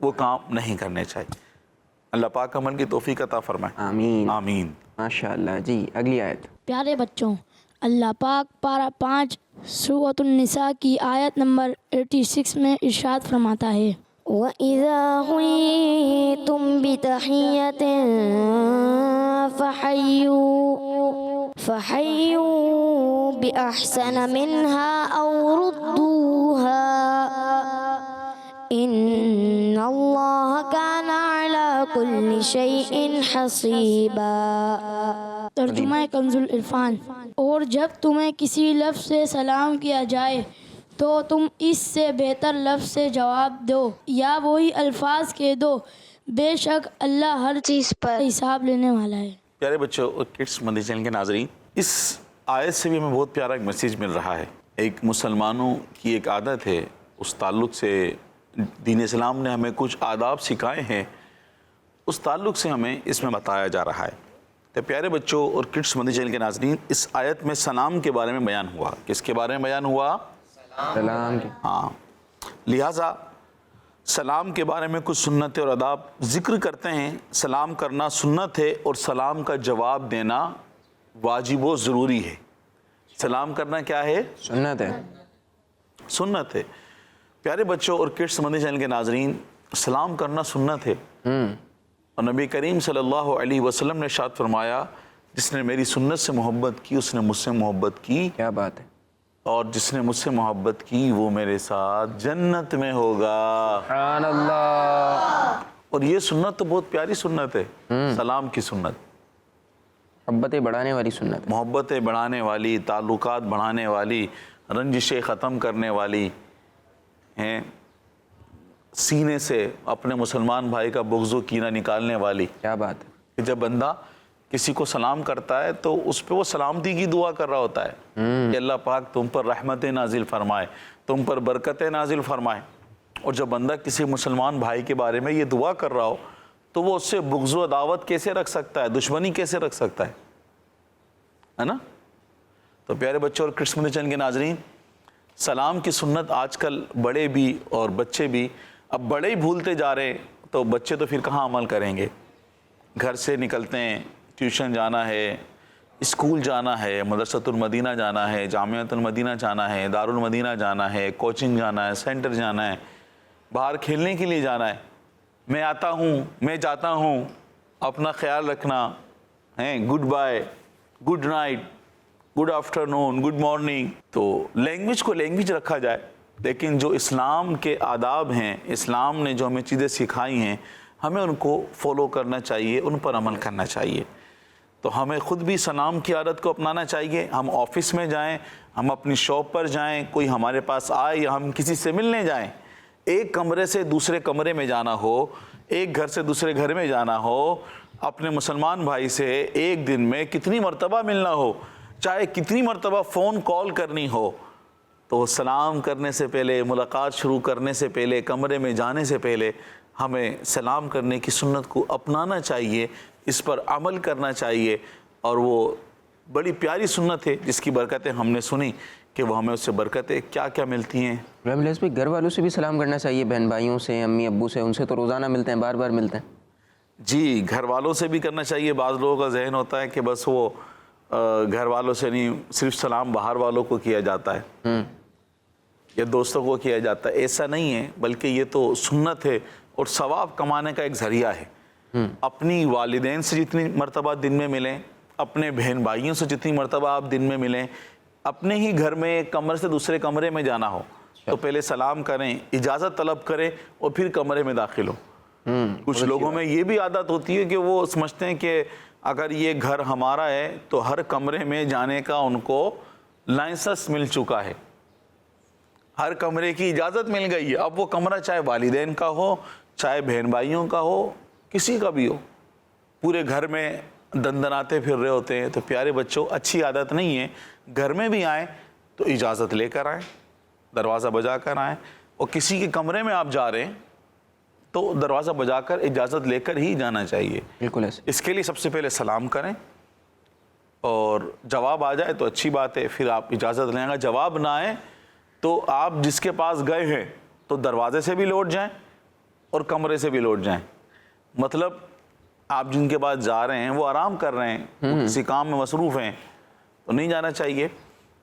وہ کام نہیں کرنے چاہیے. اللہ پاک عمل کی توفیق عطا فرمائے. آمین آمین. ماشاءاللہ. جی اگلی آیت. پیارے بچوں، اللہ پاک پارہ 5 سورۃ النساء کی آیت نمبر 86 میں ارشاد فرماتا ہے، وَإِذَا حُيِّيتُم بِتَحِيَّةٍ فَحَيُّوا بِأَحْسَنَ مِنْهَا أَوْ رُدُّوهَا إِنَّ اللَّهَ كَانَ عَلَى كُلِّ شَيْءٍ حَسِيبًا. ترجمہ کنز العرفان. اور جب تمہیں کسی لفظ سے سلام کیا جائے تو تم اس سے بہتر لفظ سے جواب دو یا وہی الفاظ کہہ دو، بے شک اللہ ہر چیز پر حساب لینے والا ہے. پیارے بچوں اور کڈس مدنی چینل کے ناظرین، اس آیت سے بھی ہمیں بہت پیارا ایک میسیج مل رہا ہے. ایک مسلمانوں کی ایک عادت ہے، اس تعلق سے دین اسلام نے ہمیں کچھ آداب سکھائے ہیں، اس تعلق سے ہمیں اس میں بتایا جا رہا ہے. تو پیارے بچوں اور کڈس مدنی چینل کے ناظرین، اس آیت میں سلام کے بارے میں بیان ہوا. کس کے بارے میں بیان ہوا؟ سلام کے. ہاں، لہٰذا سلام کے بارے میں کچھ سنتیں اور آداب ذکر کرتے ہیں. سلام کرنا سنت ہے اور سلام کا جواب دینا واجب و ضروری ہے. سلام کرنا کیا ہے؟ سنت ہے. سنت ہے. پیارے بچوں اور کڈس مدنی چینل کے ناظرین، سلام کرنا سنت ہے، اور نبی کریم صلی اللہ علیہ وسلم نے ارشاد فرمایا، جس نے میری سنت سے محبت کی اس نے مجھ سے محبت کی، کیا بات ہے، اور جس نے مجھ سے محبت کی وہ میرے ساتھ جنت میں ہوگا. سبحان اللہ. اور یہ سنت تو بہت پیاری سنت ہے، سلام کی سنت، محبتیں بڑھانے والی سنت. محبتیں بڑھانے والی، تعلقات بڑھانے والی، رنجشیں ختم کرنے والی ہیں، سینے سے اپنے مسلمان بھائی کا بغض و کینہ نکالنے والی. کیا بات ہے. کہ جب بندہ کسی کو سلام کرتا ہے تو اس پہ وہ سلامتی کی دعا کر رہا ہوتا ہے کہ اللہ پاک تم پر رحمتیں نازل فرمائے، تم پر برکتیں نازل فرمائے. اور جب بندہ کسی مسلمان بھائی کے بارے میں یہ دعا کر رہا ہو تو وہ اس سے بغض و عداوت کیسے رکھ سکتا ہے، دشمنی کیسے رکھ سکتا ہے نا. تو پیارے بچوں اور کڈس مدنی چینل کے ناظرین، سلام کی سنت آج کل بڑے بھی اور بچے بھی، اب بڑے ہی بھولتے جا رہے ہیں تو بچے تو پھر کہاں عمل کریں گے. گھر سے نکلتے ہیں، ٹیوشن جانا ہے، اسکول جانا ہے، مدرسۃ المدینہ جانا ہے، جامعۃ المدینہ جانا ہے، دارالمدینہ جانا ہے، کوچنگ جانا ہے، سینٹر جانا ہے، باہر کھیلنے کے لیے جانا ہے. میں آتا ہوں، میں جاتا ہوں، اپنا خیال رکھنا ہے، good bye, good night, good afternoon, good morning. تو لینگویج کو لینگویج رکھا جائے، لیکن جو اسلام کے آداب ہیں، اسلام نے جو ہمیں چیزیں سکھائی ہیں، ہمیں ان کو فالو کرنا چاہیے، ان پر عمل کرنا چاہیے. تو ہمیں خود بھی سلام کی عادت کو اپنانا چاہیے. ہم آفس میں جائیں، ہم اپنی شاپ پر جائیں، کوئی ہمارے پاس آئے یا ہم کسی سے ملنے جائیں، ایک کمرے سے دوسرے کمرے میں جانا ہو، ایک گھر سے دوسرے گھر میں جانا ہو، اپنے مسلمان بھائی سے ایک دن میں کتنی مرتبہ ملنا ہو، چاہے کتنی مرتبہ فون کال کرنی ہو، تو سلام کرنے سے پہلے، ملاقات شروع کرنے سے پہلے، کمرے میں جانے سے پہلے ہمیں سلام کرنے کی سنت کو اپنانا چاہیے، اس پر عمل کرنا چاہیے. اور وہ بڑی پیاری سنت ہے جس کی برکتیں ہم نے سنی کہ وہ ہمیں اس سے برکتیں کیا کیا ملتی ہیں. گھر والوں سے بھی سلام کرنا چاہیے، بہن بھائیوں سے، امی ابو سے، ان سے تو روزانہ ملتے ہیں، بار بار ملتے ہیں. جی، گھر والوں سے بھی کرنا چاہیے. بعض لوگوں کا ذہن ہوتا ہے کہ بس وہ گھر والوں سے نہیں، صرف سلام باہر والوں کو کیا جاتا ہے یا دوستوں کو کیا جاتا ہے، ایسا نہیں ہے، بلکہ یہ تو سنت ہے اور ثواب کمانے کا ایک ذریعہ ہے۔ اپنی والدین سے جتنی مرتبہ دن میں ملیں، اپنے بہن بھائیوں سے جتنی مرتبہ آپ دن میں ملیں، اپنے ہی گھر میں ایک کمرے سے دوسرے کمرے میں جانا ہو تو پہلے سلام کریں، اجازت طلب کریں اور پھر کمرے میں داخل ہو۔ کچھ لوگوں میں یہ بھی عادت ہوتی ہے کہ وہ سمجھتے ہیں کہ اگر یہ گھر ہمارا ہے تو ہر کمرے میں جانے کا ان کو لائسنس مل چکا ہے، ہر کمرے کی اجازت مل گئی ہے۔ اب وہ کمرہ چاہے والدین کا ہو، چاہے بہن بھائیوں کا ہو، کسی کا بھی ہو، پورے گھر میں دندناتے پھر رہے ہوتے ہیں۔ تو پیارے بچوں، اچھی عادت نہیں ہے، گھر میں بھی آئیں تو اجازت لے کر آئیں، دروازہ بجا کر آئیں، اور کسی کے کمرے میں آپ جا رہے ہیں تو دروازہ بجا کر اجازت لے کر ہی جانا چاہیے۔ بالکل ایسے۔ اس کے لیے سب سے پہلے سلام کریں، اور جواب آ جائے تو اچھی بات ہے، پھر آپ اجازت لیں گا۔ جواب نہ آئے تو آپ جس کے پاس گئے ہیں تو دروازے سے بھی لوٹ جائیں اور کمرے سے بھی لوٹ جائیں۔ مطلب آپ جن کے پاس جا رہے ہیں وہ آرام کر رہے ہیں، وہ کسی کام میں مصروف ہیں تو نہیں جانا چاہیے۔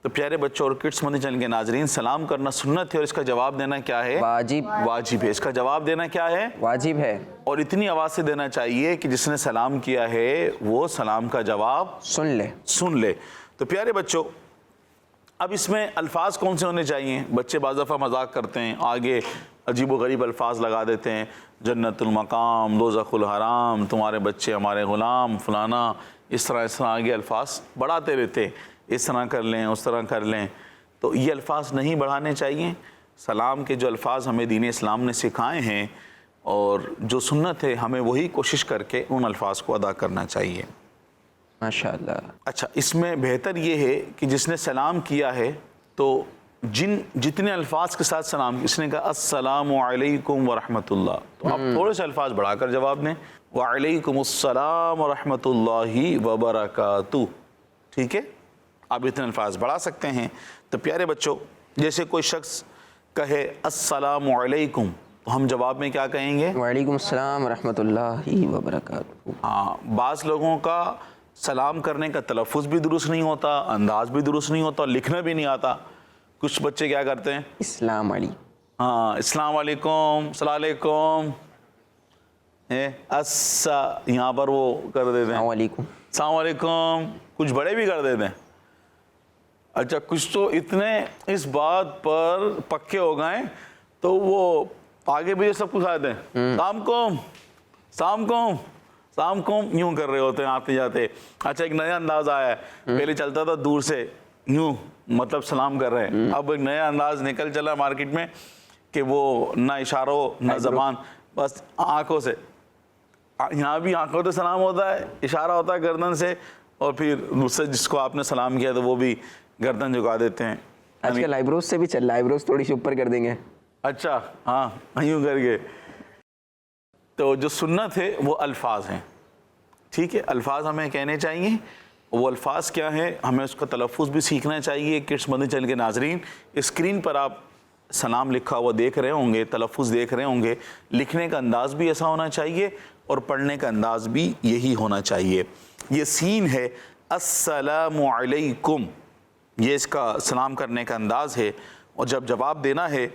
تو پیارے بچوں اور کڈس مدنی چینل کے ناظرین، سلام کرنا سنت ہے اور اس کا جواب دینا کیا ہے؟ واجب ہے۔ اس کا جواب دینا کیا ہے؟ واجب ہے، اور اتنی آواز سے دینا چاہیے کہ جس نے سلام کیا ہے وہ سلام کا جواب سن لے۔ تو پیارے بچوں، اب اس میں الفاظ کون سے ہونے چاہیے؟ بچے بعض دفعہ مذاق کرتے ہیں، آگے عجیب و غریب الفاظ لگا دیتے ہیں، جنت المقام، دوزخ الحرام، تمہارے بچے ہمارے غلام، فلانا، اس طرح آگے الفاظ بڑھاتے رہتے ہیں، اس طرح کر لیں، اس طرح کر لیں۔ تو یہ الفاظ نہیں بڑھانے چاہیے۔ سلام کے جو الفاظ ہمیں دین اسلام نے سکھائے ہیں اور جو سنت ہے، ہمیں وہی کوشش کر کے ان الفاظ کو ادا کرنا چاہیے۔ ماشاءاللہ۔ اچھا، اس میں بہتر یہ ہے کہ جس نے سلام کیا ہے تو جتنے الفاظ کے ساتھ سلام، اس نے کہا السلام علیکم ورحمۃ اللہ، تو آپ تھوڑے سے الفاظ بڑھا کر جواب دیں، وعلیکم السلام ورحمۃ اللہ وبرکاتہ۔ ٹھیک ہے، آپ اتنے الفاظ بڑھا سکتے ہیں۔ تو پیارے بچوں، جیسے کوئی شخص کہے السلام علیکم تو ہم جواب میں کیا کہیں گے؟ وعلیکم السلام ورحمۃ اللہ وبرکاتہ۔ ہاں، بعض لوگوں کا سلام کرنے کا تلفظ بھی درست نہیں ہوتا، انداز بھی درست نہیں ہوتا، لکھنا بھی نہیں آتا۔ کچھ بچے کیا کرتے ہیں؟ اسلام علیکم، ہاں، السلام علیکم، السلام علیکم، یہاں پر وہ کر دیتے ہیں السلام علیکم، السلام علیکم، کچھ بڑے بھی کر دیتے ہیں۔ اچھا، کچھ تو اتنے اس بات پر پکے ہو گئے تو وہ آگے بھی سب کچھ آتے ہیں، سلام کوم یوں کر رہے ہوتے ہیں آتے جاتے۔ اچھا، ایک نیا انداز آیا ہے، پہلے چلتا تھا دور سے یوں، مطلب سلام کر رہے ہیں، اب ایک نیا انداز نکل چلا مارکیٹ میں کہ وہ نہ اشارہ ہو نہ زبان، بس آنکھوں سے۔ یہاں بھی آنکھوں سے سلام ہوتا ہے، اشارہ ہوتا ہے گردن سے، اور پھر دوسرے جس کو آپ نے سلام کیا تو وہ بھی گردن جھکا دیتے ہیں۔ آج کل آئیبروز سے بھی چل رہا ہے، آئیبروز تھوڑی سی اوپر کر دیں گے۔ اچھا، ہاں، یوں کر کے۔ تو جو سنت ہے وہ الفاظ ہیں، ٹھیک ہے، الفاظ ہمیں کہنے چاہیے۔ وہ الفاظ کیا ہیں، ہمیں اس کا تلفظ بھی سیکھنا چاہیے۔ کڈس مدنی چینل کے ناظرین، اسکرین پر آپ سلام لکھا ہوا دیکھ رہے ہوں گے، تلفظ دیکھ رہے ہوں گے، لکھنے کا انداز بھی ایسا ہونا چاہیے اور پڑھنے کا انداز بھی یہی ہونا چاہیے۔ یہ سین ہے، السلام علیکم، یہ اس کا سلام کرنے کا انداز ہے۔ اور جب جواب دینا ہے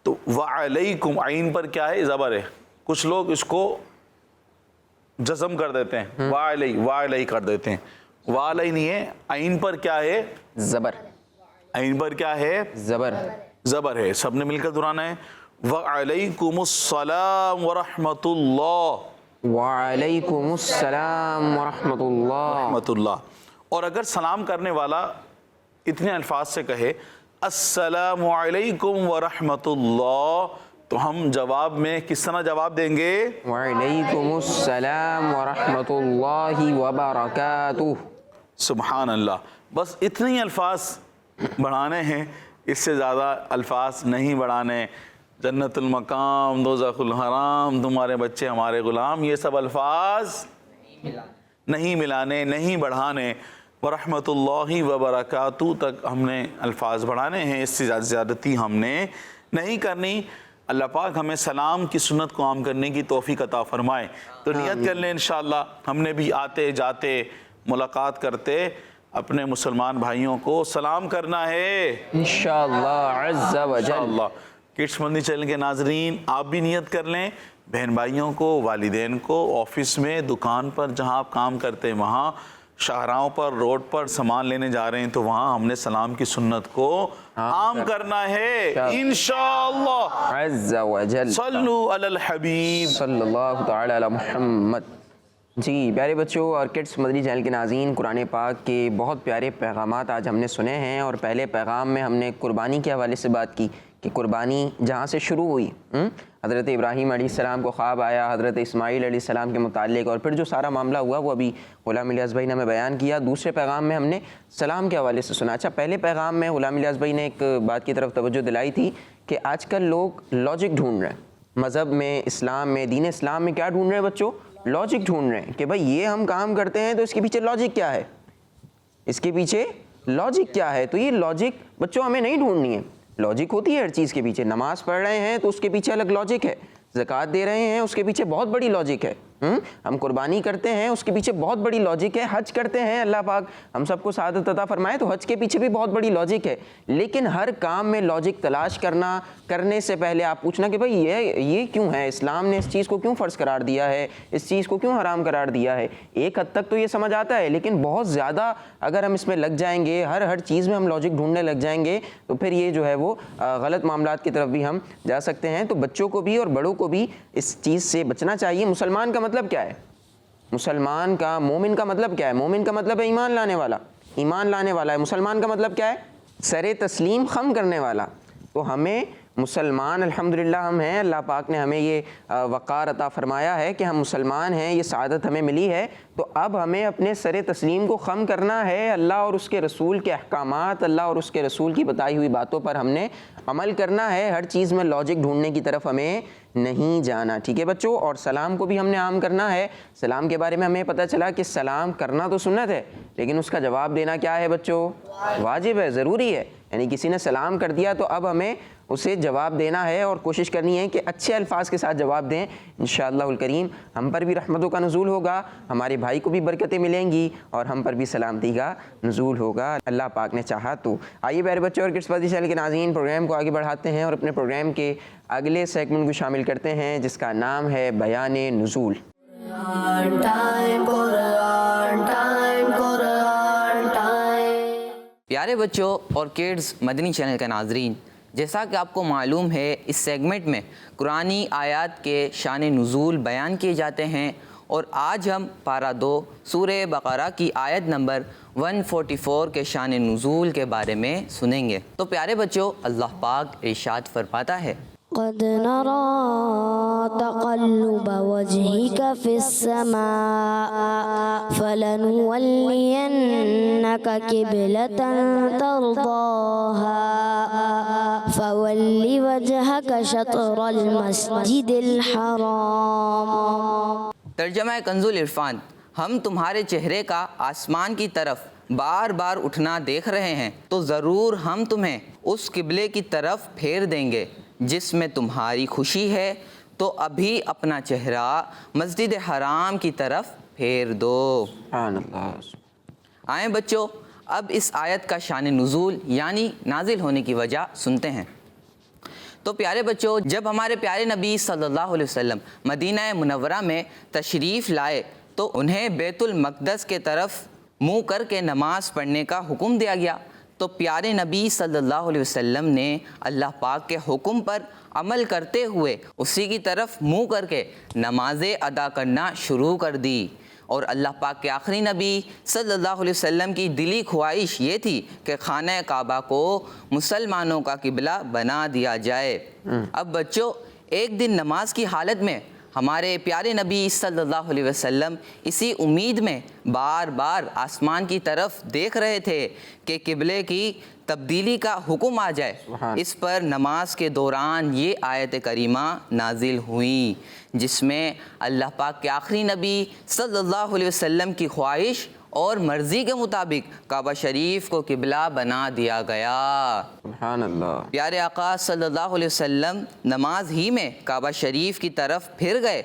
تو وعلیکم، عین پر کیا ہے؟ زبر ہے۔ کچھ لوگ اس کو جزم کر دیتے ہیں، وعلی کر دیتے ہیں، وعلی نہیں ہے، عین پر کیا ہے؟ زبر، عین پر کیا ہے؟ زبر ہے۔ سب نے مل کر دہرانا ہے، وعلیکم السلام ورحمۃ اللہ، وعلیکم السلام ورحمۃ اللہ۔ اور اگر سلام کرنے والا اتنے الفاظ سے کہے السلام علیکم ورحمۃ اللہ، تو ہم جواب میں کس طرح جواب دیں گے؟ وعلیکم السلام ورحمۃ اللہ وبرکاتہ۔ سبحان اللہ۔ بس اتنے ہی الفاظ بڑھانے ہیں، اس سے زیادہ الفاظ نہیں بڑھانے۔ جنت المقام، دوزخ الحرام، تمہارے بچے ہمارے غلام، یہ سب الفاظ نہیں ملانے، نہیں بڑھانے۔ ورحمۃ اللہ وبرکاتہ تک ہم نے الفاظ بڑھانے ہیں، اس سے زیادتی ہم نے نہیں کرنی۔ اللہ پاک ہمیں سلام کی سنت کو عام کرنے کی توفیق عطا فرمائے۔ تو نیت کر لیں انشاءاللہ، ہم نے بھی آتے جاتے ملاقات کرتے اپنے مسلمان بھائیوں کو سلام کرنا ہے انشاءاللہ عز و جل۔ انشاءاللہ۔ کڈس مدنی چینل کے ناظرین، آپ بھی نیت کر لیں، بہن بھائیوں کو، والدین کو، آفس میں، دکان پر، جہاں آپ کام کرتے ہیں وہاں، شاہراہوں پر، روڈ پر سامان لینے جا رہے ہیں تو وہاں ہم نے سلام کی سنت کو عام کرنا ہے انشاءاللہ عز و جل۔ صلو علی الحبیب۔ صلی اللہ تعالی علی محمد۔ جی پیارے بچوں اور کڈس مدنی چینل کے ناظرین، قرآن پاک کے بہت پیارے پیغامات آج ہم نے سنے ہیں، اور پہلے پیغام میں ہم نے قربانی کے حوالے سے بات کی کہ قربانی جہاں سے شروع ہوئی، حضرت ابراہیم علیہ السلام کو خواب آیا حضرت اسماعیل علیہ السلام کے متعلق، اور پھر جو سارا معاملہ ہوا وہ ابھی غلام الیاس بھائی نے ہمیں بیان کیا۔ دوسرے پیغام میں ہم نے سلام کے حوالے سے سنا۔ اچھا، پہلے پیغام میں غلام الیاس بھائی نے ایک بات کی طرف توجہ دلائی تھی کہ آج کل لوگ لاجک ڈھونڈ رہے ہیں، مذہب میں، اسلام میں، دین اسلام میں کیا ڈھونڈ رہے ہیں بچوں؟ لاجک ڈھونڈ رہے ہیں کہ بھائی یہ ہم کام کرتے ہیں تو اس کے پیچھے لاجک کیا ہے، اس کے پیچھے لاجک کیا ہے۔ تو یہ لاجک بچوں ہمیں نہیں ڈھونڈنی ہے، لاجک ہوتی ہے ہر چیز کے پیچھے۔ نماز پڑھ رہے ہیں تو اس کے پیچھے الگ لاجک ہے، زکوٰۃ دے رہے ہیں اس کے پیچھے بہت بڑی لاجک ہے، ہم قربانی کرتے ہیں اس کے پیچھے بہت بڑی لاجک ہے، حج کرتے ہیں اللہ پاک ہم سب کو سعادت عطا فرمائے تو حج کے پیچھے بھی بہت بڑی لاجک ہے۔ لیکن ہر کام میں لاجک تلاش کرنے سے پہلے آپ پوچھنا کہ بھائی یہ کیوں ہے، اسلام نے اس چیز کو کیوں فرض قرار دیا ہے، اس چیز کو کیوں حرام قرار دیا ہے۔ ایک حد تک تو یہ سمجھ آتا ہے، لیکن بہت زیادہ اگر ہم اس میں لگ جائیں گے، ہر چیز میں ہم لاجک ڈھونڈنے لگ جائیں گے تو پھر یہ جو ہے وہ غلط معاملات کی طرف بھی ہم جا سکتے ہیں۔ تو بچوں کو بھی اور بڑوں کو بھی اس چیز سے بچنا چاہیے۔ مسلمان کا مطلب کیا ہے؟ مسلمان کا، مومن کا مطلب کیا ہے؟ مومن کا مطلب ہے ایمان لانے والا، ایمان لانے والا ہے۔ مسلمان کا مطلب کیا ہے؟ سر تسلیم خم کرنے والا۔ تو ہمیں مسلمان الحمدللہ ہم ہیں، اللہ پاک نے ہمیں یہ وقار عطا فرمایا ہے کہ ہم مسلمان ہیں، یہ سعادت ہمیں ملی ہے۔ تو اب ہمیں اپنے سر تسلیم کو خم کرنا ہے، اللہ اور اس کے رسول کے احکامات، اللہ اور اس کے رسول کی بتائی ہوئی باتوں پر ہم نے عمل کرنا ہے، ہر چیز میں لاجک ڈھونڈنے کی طرف ہمیں نہیں جانا، ٹھیک ہے بچوں۔ اور سلام کو بھی ہم نے عام کرنا ہے۔ سلام کے بارے میں ہمیں پتہ چلا کہ سلام کرنا تو سنت ہے، لیکن اس کا جواب دینا کیا ہے بچوں؟ واجب ہے، ضروری ہے۔ یعنی کسی نے سلام کر دیا تو اب ہمیں اسے جواب دینا ہے، اور کوشش کرنی ہے کہ اچھے الفاظ کے ساتھ جواب دیں۔ انشاءاللہ الکریم ہم پر بھی رحمتوں کا نزول ہوگا، ہمارے بھائی کو بھی برکتیں ملیں گی، اور ہم پر بھی سلامتی کا نزول ہوگا اللہ پاک نے چاہا تو۔ آئیے پیارے بچوں اور کڈس مدنی چینل کے ناظرین، پروگرام کو آگے بڑھاتے ہیں اور اپنے پروگرام کے اگلے سیگمنٹ کو شامل کرتے ہیں جس کا نام ہے بیان نزول۔ پیارے بچوں اور کڈس مدنی چینل کے ناظرین، جیسا کہ آپ کو معلوم ہے اس سیگمنٹ میں قرآنی آیات کے شان نزول بیان کیے جاتے ہیں، اور آج ہم پارہ 2 سورہ بقرہ کی آیت نمبر 144 کے شان نزول کے بارے میں سنیں گے۔ تو پیارے بچوں، اللہ پاک ارشاد فرماتا ہے، قد نرى تقلب وجهك في السماء فلنولينك قبلة ترضاها فول وجهك شطر المسجد الحرام۔ ترجمہ کنز العرفان، ہم تمہارے چہرے کا آسمان کی طرف بار بار اٹھنا دیکھ رہے ہیں تو ضرور ہم تمہیں اس قبلے کی طرف پھیر دیں گے جس میں تمہاری خوشی ہے، تو ابھی اپنا چہرہ مسجد حرام کی طرف پھیر دو۔ سبحان اللہ۔ آئیں بچوں، اب اس آیت کا شان نزول یعنی نازل ہونے کی وجہ سنتے ہیں۔ تو پیارے بچوں، جب ہمارے پیارے نبی صلی اللہ علیہ وسلم مدینہ منورہ میں تشریف لائے تو انہیں بیت المقدس کے طرف منہ کر کے نماز پڑھنے کا حکم دیا گیا۔ تو پیارے نبی صلی اللہ علیہ وسلم نے اللہ پاک کے حکم پر عمل کرتے ہوئے اسی کی طرف منہ کر کے نمازیں ادا کرنا شروع کر دی، اور اللہ پاک کے آخری نبی صلی اللہ علیہ وسلم کی دلی خواہش یہ تھی کہ خانہ کعبہ کو مسلمانوں کا قبلہ بنا دیا جائے۔ اب بچوں، ایک دن نماز کی حالت میں ہمارے پیارے نبی صلی اللہ علیہ وسلم اسی امید میں بار بار آسمان کی طرف دیکھ رہے تھے کہ قبلے کی تبدیلی کا حکم آ جائے۔ اس پر نماز کے دوران یہ آیت کریمہ نازل ہوئی جس میں اللہ پاک کے آخری نبی صلی اللہ علیہ وسلم کی خواہش اور مرضی کے مطابق کعبہ شریف کو قبلہ بنا دیا گیا۔ سبحان اللہ۔ پیارے آقا صلی اللہ علیہ وسلم نماز ہی میں کعبہ شریف کی طرف پھر گئے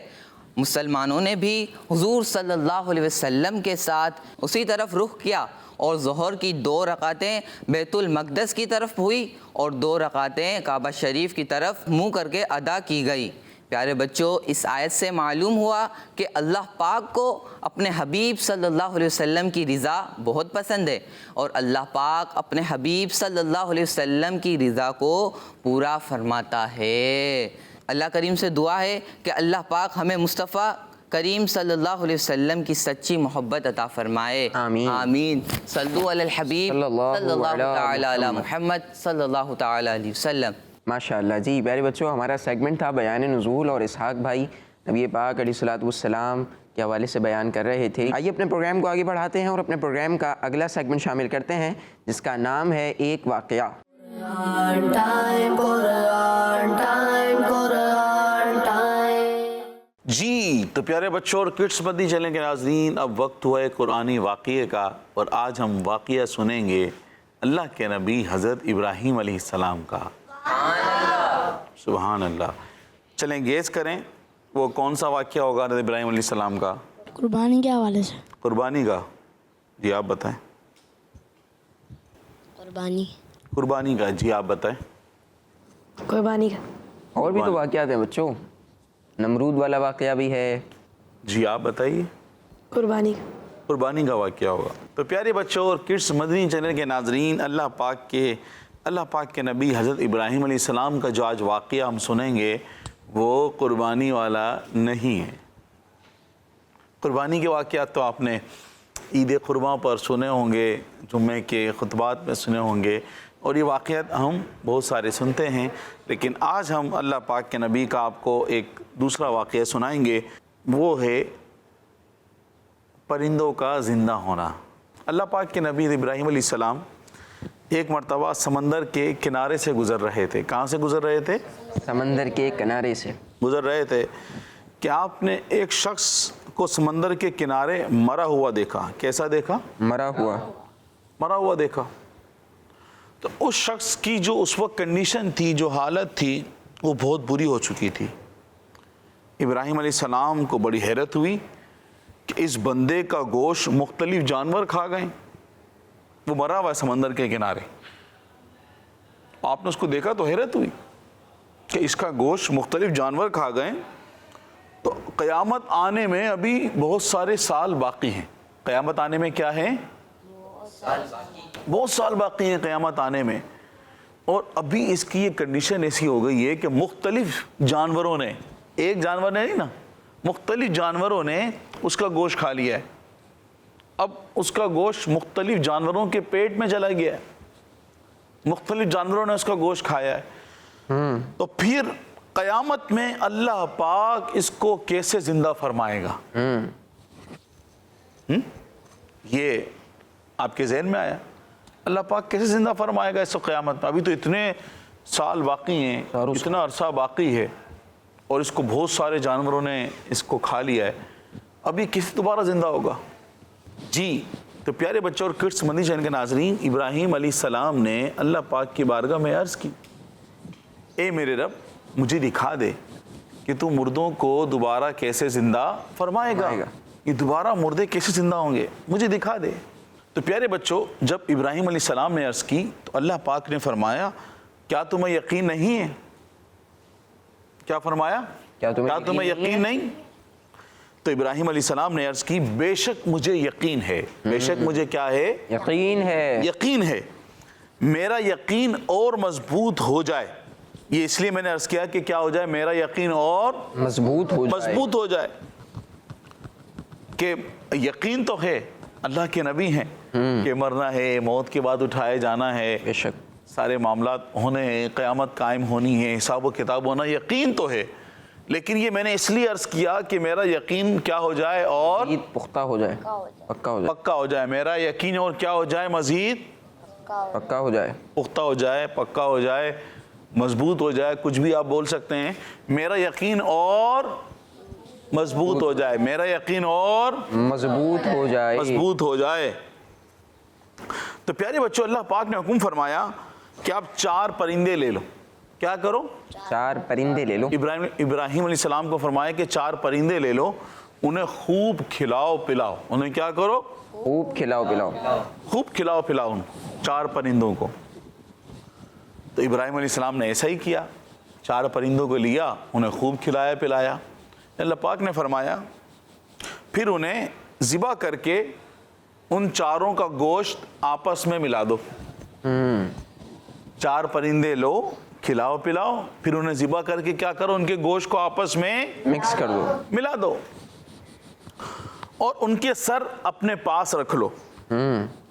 مسلمانوں نے بھی حضور صلی اللہ علیہ وسلم کے ساتھ اسی طرف رخ کیا اور ظہر کی 2 رکعتیں بیت المقدس کی طرف ہوئی اور 2 رکعتیں کعبہ شریف کی طرف منہ کر کے ادا کی گئی۔ پیارے بچوں، اس آیت سے معلوم ہوا کہ اللہ پاک کو اپنے حبیب صلی اللہ علیہ وسلم کی رضا بہت پسند ہے اور اللہ پاک اپنے حبیب صلی اللہ علیہ وسلم کی رضا کو پورا فرماتا ہے۔ اللہ کریم سے دعا ہے کہ اللہ پاک ہمیں مصطفیٰ کریم صلی اللہ علیہ وسلم کی سچی محبت عطا فرمائے۔ آمین۔ آمین۔ صلو علی الحبیب صلی اللہ تعالی علی علیہ محمد صلی اللہ تعالی علیہ وسلم۔ ماشاءاللہ جی پیارے بچوں، ہمارا سیگمنٹ تھا بیان نزول اور اسحاق بھائی نبی پاک علیہ الصلوۃ والسلام کے حوالے سے بیان کر رہے تھے۔ آئیے اپنے پروگرام کو آگے بڑھاتے ہیں اور اپنے پروگرام کا اگلا سیگمنٹ شامل کرتے ہیں جس کا نام ہے ایک واقعہ۔ جی تو پیارے بچوں اور کڈس مدنی چینل کے ناظرین، اب وقت ہوا ہے قرآنی واقعے کا، اور آج ہم واقعہ سنیں گے اللہ کے نبی حضرت ابراہیم علیہ السلام کا۔ سبحان اللہ۔ چلیں گیس کریں وہ کون سا واقعہ ہوگا حضرت ابراہیم علیہ السلام کا؟ قربانی کے حوالے سے۔ قربانی کا؟ جی آپ بتائیں۔ قربانی کا؟ جی آپ بتائیں۔ قربانی کا۔ اور بھی تو واقعات ہیں بچوں، نمرود والا واقعہ بھی ہے۔ جی آپ بتائیے۔ قربانی کا۔ قربانی کا واقعہ ہوگا۔ تو پیارے بچوں اور کڈس مدنی چینل کے ناظرین، اللہ پاک کے نبی حضرت ابراہیم علیہ السلام کا جو آج واقعہ ہم سنیں گے وہ قربانی والا نہیں ہے۔ قربانی کے واقعات تو آپ نے عید قرباں پر سنے ہوں گے، جمعے کے خطبات میں سنے ہوں گے، اور یہ واقعات ہم بہت سارے سنتے ہیں، لیکن آج ہم اللہ پاک کے نبی کا آپ کو ایک دوسرا واقعہ سنائیں گے، وہ ہے پرندوں کا زندہ ہونا۔ اللہ پاک کے نبی ابراہیم علیہ السلام ایک مرتبہ سمندر کے کنارے سے گزر رہے تھے۔ کہاں سے گزر رہے تھے؟ سمندر کے کنارے سے گزر رہے تھے کہ آپ نے ایک شخص کو سمندر کے کنارے مرا ہوا دیکھا۔ کیسا دیکھا؟ مرا ہوا دیکھا۔ تو اس شخص کی جو اس وقت کنڈیشن تھی، جو حالت تھی، وہ بہت بری ہو چکی تھی۔ ابراہیم علیہ السلام کو بڑی حیرت ہوئی کہ اس بندے کا گوشت مختلف جانور کھا گئے، وہ مرا ہوا ہے سمندر کے کنارے۔ آپ نے اس کو دیکھا تو حیرت ہوئی کہ اس کا گوشت مختلف جانور کھا گئے، تو قیامت آنے میں ابھی بہت سارے سال باقی ہیں۔ قیامت آنے میں کیا ہے؟ بہت سال باقی ہیں قیامت آنے میں، اور ابھی اس کی یہ کنڈیشن ایسی ہو گئی ہے کہ مختلف جانوروں نے، ایک جانور نے نہیں نا، مختلف جانوروں نے اس کا گوشت کھا لیا ہے۔ اب اس کا گوشت مختلف جانوروں کے پیٹ میں چلا گیا ہے، مختلف جانوروں نے اس کا گوشت کھایا ہے۔ تو پھر قیامت میں اللہ پاک اس کو کیسے زندہ فرمائے گا؟ یہ آپ کے ذہن میں آیا؟ اللہ پاک کیسے زندہ فرمائے گا اس کو قیامت میں؟ ابھی تو اتنے سال باقی ہیں، اتنا عرصہ باقی ہے، اور اس کو بہت سارے جانوروں نے اس کو کھا لیا ہے، ابھی کس دوبارہ زندہ ہوگا؟ جی تو پیارے بچوں اور کڈس مدنی چینل کے ناظرین، ابراہیم علیہ السلام نے اللہ پاک کی بارگاہ میں عرض کی، اے میرے رب مجھے دکھا دے کہ تو مردوں کو دوبارہ کیسے زندہ فرمائے گا، یہ دوبارہ مردے کیسے زندہ ہوں گے، مجھے دکھا دے۔ تو پیارے بچوں، جب ابراہیم علیہ السلام نے عرض کی تو اللہ پاک نے فرمایا، کیا تمہیں یقین نہیں ہے؟ کیا فرمایا؟ کیا تمہیں یقین نہیں؟ تو ابراہیم علیہ السلام نے عرض کی، بے شک مجھے یقین ہے۔ بے شک مجھے کیا ہے؟ یقین ہے۔ یقین ہے۔ میرا یقین اور مضبوط ہو جائے، یہ اس لیے میں نے عرض کیا کہ کیا ہو جائے؟ میرا یقین اور مضبوط ہو جائے کہ یقین تو ہے، اللہ کے نبی ہیں کہ مرنا ہے، موت کے بعد اٹھائے جانا ہے، بے شک سارے معاملات ہونے ہیں، قیامت قائم ہونی ہے، حساب و کتاب ہونا، یقین تو ہے، لیکن یہ میں نے اس لیے عرض کیا کہ میرا یقین کیا ہو جائے اور پختہ ہو جائے، پکا ہو جائے، میرا یقین اور کیا ہو جائے؟ مزید پکا ہو جائے، پختہ ہو جائے، پکا ہو جائے، مضبوط ہو جائے، کچھ بھی آپ بول سکتے ہیں، میرا یقین اور مضبوط ہو جائے، میرا یقین اور مضبوط ہو جائے۔ تو پیارے بچوں، اللہ پاک نے حکم فرمایا کہ آپ 4 پرندے لے لو، کیا کرو؟ 4 پرندے لے لو. ابراہیم علیہ السلام کو فرمایا کہ 4 پرندے لے لو, انہیں خوب کھلاؤ پلاؤ. انہیں کیا کرو؟ خوب کھلاؤ پلاؤ. خوب کھلاؤ پلاؤ ان 4 پرندوں کو. تو ابراہیم علیہ السلام نے ایسا ہی کیا, 4 پرندوں کو لیا, انہیں خوب کھلایا پلایا. اللہ پاک نے فرمایا پھر انہیں ذبح کر کے ان 4 کا گوشت آپس میں ملا دو. 4 پرندے لو, کھلاؤ پلاؤ, پھر انہیں ذبح کر کے کیا کرو؟ ان کے گوشت کو آپس میں مکس کر دو, ملا دو, اور ان کے سر اپنے پاس رکھ لو,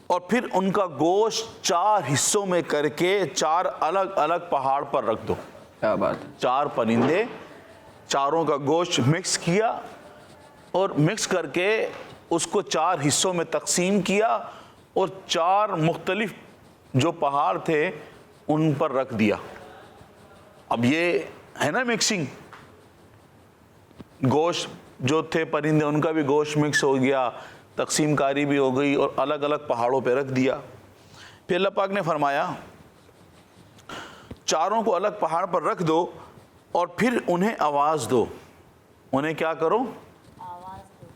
اور پھر ان کا گوشت 4 حصوں میں کر کے 4 الگ الگ پہاڑ پر رکھ دو. کیا بات. 4 پرندے, 4 کا گوشت مکس کیا, اور مکس کر کے اس کو 4 حصوں میں تقسیم کیا, اور 4 مختلف جو پہاڑ تھے ان پر رکھ دیا. اب یہ ہے نا مکسنگ, گوشت جو تھے پرندے ان کا بھی گوشت مکس ہو گیا, تقسیم کاری بھی ہو گئی, اور الگ الگ پہاڑوں پہ رکھ دیا. پھر اللہ پاک نے فرمایا 4 کو الگ پہاڑ پر رکھ دو, اور پھر انہیں آواز دو. انہیں کیا کرو؟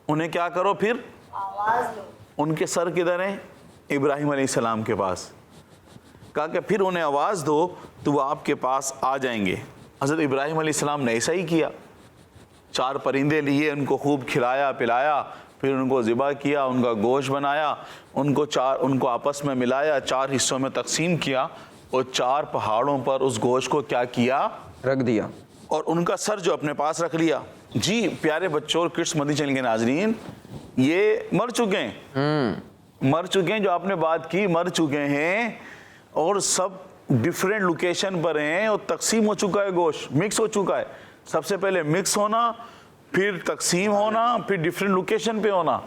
انہیں کیا کرو؟ پھر آواز دو. ان کے سر کدھر ہیں؟ ابراہیم علیہ السلام کے پاس. کہا کہ پھر انہیں آواز دو تو وہ آپ کے پاس آ جائیں گے. حضرت ابراہیم علیہ السلام نے ایسا ہی کیا, 4 پرندے لیے, ان کو خوب کھلایا پلایا, پھر ان کو ذبح کیا, ان کا گوشت بنایا, ان کو آپس میں ملایا, 4 حصوں میں تقسیم کیا, اور 4 پہاڑوں پر اس گوشت کو کیا کیا؟ رکھ دیا, اور ان کا سر جو اپنے پاس رکھ لیا. جی پیارے بچوں اور کڈس مدنی چینل کے ناظرین, یہ مر چکے ہیں, جو آپ نے بات کی مر چکے ہیں, اور سب ڈیفرنٹ لوکیشن پر ہیں, اور تقسیم ہو چکا ہے گوشت, مکس ہو چکا ہے. سب سے پہلے مکس ہونا, پھر تقسیم ہونا, پھر ڈیفرنٹ لوکیشن پہ ہونا.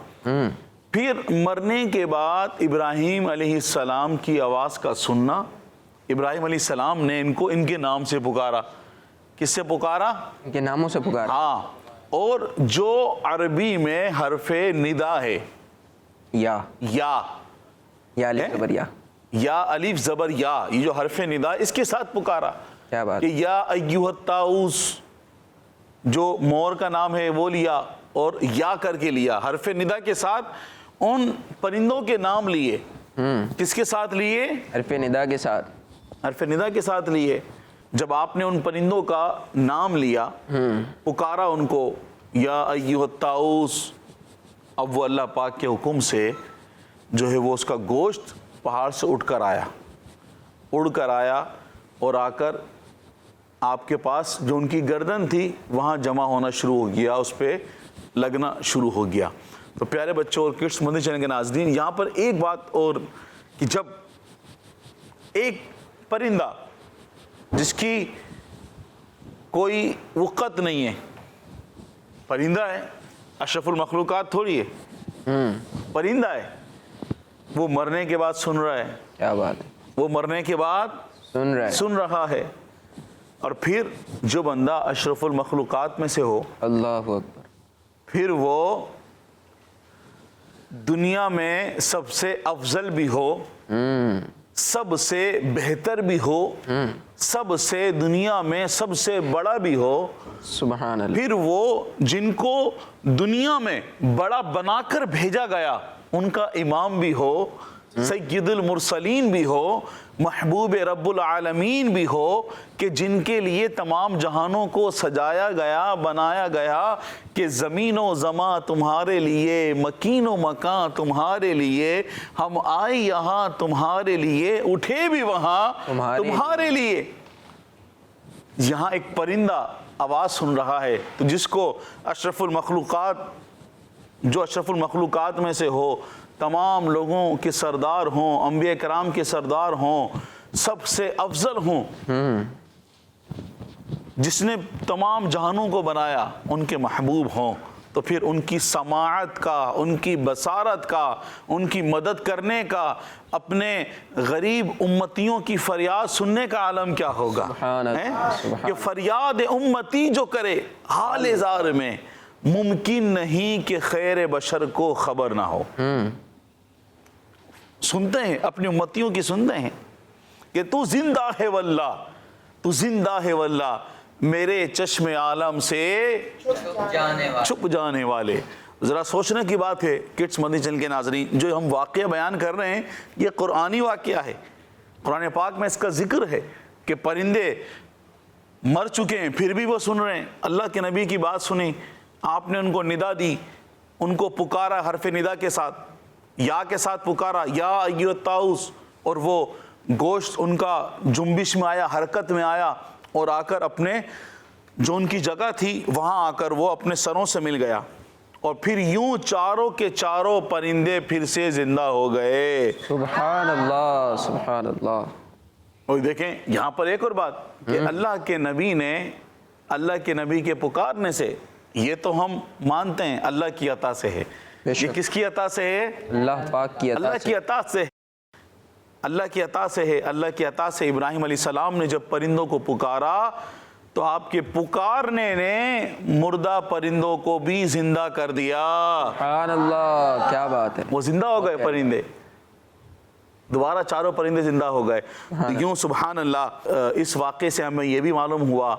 پھر مرنے کے بعد ابراہیم علیہ السلام کی آواز کا سننا. ابراہیم علیہ السلام نے ان کو ان کے نام سے پکارا. کس سے پکارا؟ ان کے ناموں سے پکارا. ہاں, اور جو عربی میں حرف ندا ہے, یا الف زبر یا, یا الف زبر یا, یہ جو حرف ندا, اس کے ساتھ پکارا. کیا بات. کہ یا ایھا الطاؤس, جو مور کا نام ہے وہ لیا, اور یا کر کے لیا حرف ندا کے ساتھ. ان پرندوں کے نام لیے. کس کے ساتھ لیے؟ حرف ندا کے ساتھ. حرف ندا کے ساتھ لیے. جب آپ نے ان پرندوں کا نام لیا, پکارا ان کو, یا ایھا الطاؤس, اب وہ اللہ پاک کے حکم سے جو ہے وہ اس کا گوشت پہاڑ سے اڑ کر آیا, اور آ کر آپ کے پاس جو ان کی گردن تھی وہاں جمع ہونا شروع ہو گیا, اس پہ لگنا شروع ہو گیا. تو پیارے بچوں اور کڈس مدنی چینل کے ناظرین, یہاں پر ایک بات اور, کہ جب ایک پرندہ جس کی کوئی وقت نہیں ہے, پرندہ ہے, اشرف المخلوقات تھوڑی ہے, پرندہ ہے, وہ مرنے کے بعد سن رہا ہے. کیا بات. وہ مرنے کے بعد سن رہا ہے. اور پھر جو بندہ اشرف المخلوقات میں سے ہو, اللہ اکبر, پھر وہ دنیا میں سب سے افضل بھی ہو, سب سے بہتر بھی ہو, سب سے دنیا میں سب سے بڑا بھی ہو, سبحان اللہ, پھر وہ جن کو دنیا میں بڑا بنا کر بھیجا گیا ان کا امام بھی ہو, سید المرسلین بھی ہو, محبوب رب العالمین بھی ہو, کہ جن کے لیے تمام جہانوں کو سجایا گیا, بنایا گیا, کہ زمین و زماں تمہارے لیے, مکین و مکان تمہارے لیے, ہم آئے یہاں تمہارے لیے, اٹھے بھی وہاں تمہارے لیے. یہاں ایک پرندہ آواز سن رہا ہے, تو جس کو اشرف المخلوقات, جو اشرف المخلوقات میں سے ہو, تمام لوگوں کے سردار ہوں, انبیاء کرام کے سردار ہوں, سب سے افضل ہوں, جس نے تمام جہانوں کو بنایا, ان کے محبوب ہوں, تو پھر ان کی سماعت کا, ان کی بصارت کا, ان کی مدد کرنے کا, اپنے غریب امتیوں کی فریاد سننے کا عالم کیا ہوگا. کہ فریاد امتی جو کرے حال زار میں, ممکن نہیں کہ خیر بشر کو خبر نہ ہو. سنتے ہیں اپنی امتیوں کی, سنتے ہیں کہ تو زندہ ہے واللہ, تو زندہ ہے واللہ میرے چشم عالم سے چھپ جانے والے۔ ذرا سوچنے کی بات ہے کڈس مدنی چینل کے ناظرین، جو ہم واقعہ بیان کر رہے ہیں یہ قرآنی واقعہ ہے، قرآن پاک میں اس کا ذکر ہے کہ پرندے مر چکے ہیں پھر بھی وہ سن رہے ہیں۔ اللہ کے نبی کی بات سنی، آپ نے ان کو ندا دی، ان کو پکارا حرف ندا کے ساتھ، یا کے ساتھ پکارا، یا ایھا الطاؤس، اور وہ گوشت ان کا جنبش میں آیا، حرکت میں آیا، اور آ کر اپنے جو ان کی جگہ تھی وہاں آ کر وہ اپنے سروں سے مل گیا، اور پھر یوں چاروں کے چاروں پرندے پھر سے زندہ ہو گئے۔ سبحان اللہ سبحان اللہ۔ اور دیکھیں یہاں پر ایک اور بات کہ اللہ کے نبی نے، اللہ کے نبی کے پکارنے سے، یہ تو ہم مانتے ہیں اللہ کی عطا سے ہے، یہ کس کی عطا سے ہے؟ اللہ پاک کی عطا اللہ سے۔ کی عطا سے، اللہ کی عطا سے ہے، اللہ کی عطا سے۔ ابراہیم علیہ السلام نے جب پرندوں کو پکارا تو آپ کے پکارنے نے مردہ پرندوں کو بھی زندہ کر دیا۔ سبحان اللہ، کیا بات ہے۔ وہ زندہ ہو گئے پرندے، دوبارہ چاروں پرندے زندہ ہو گئے۔ یوں سبحان اللہ، اس واقعے سے ہمیں یہ بھی معلوم ہوا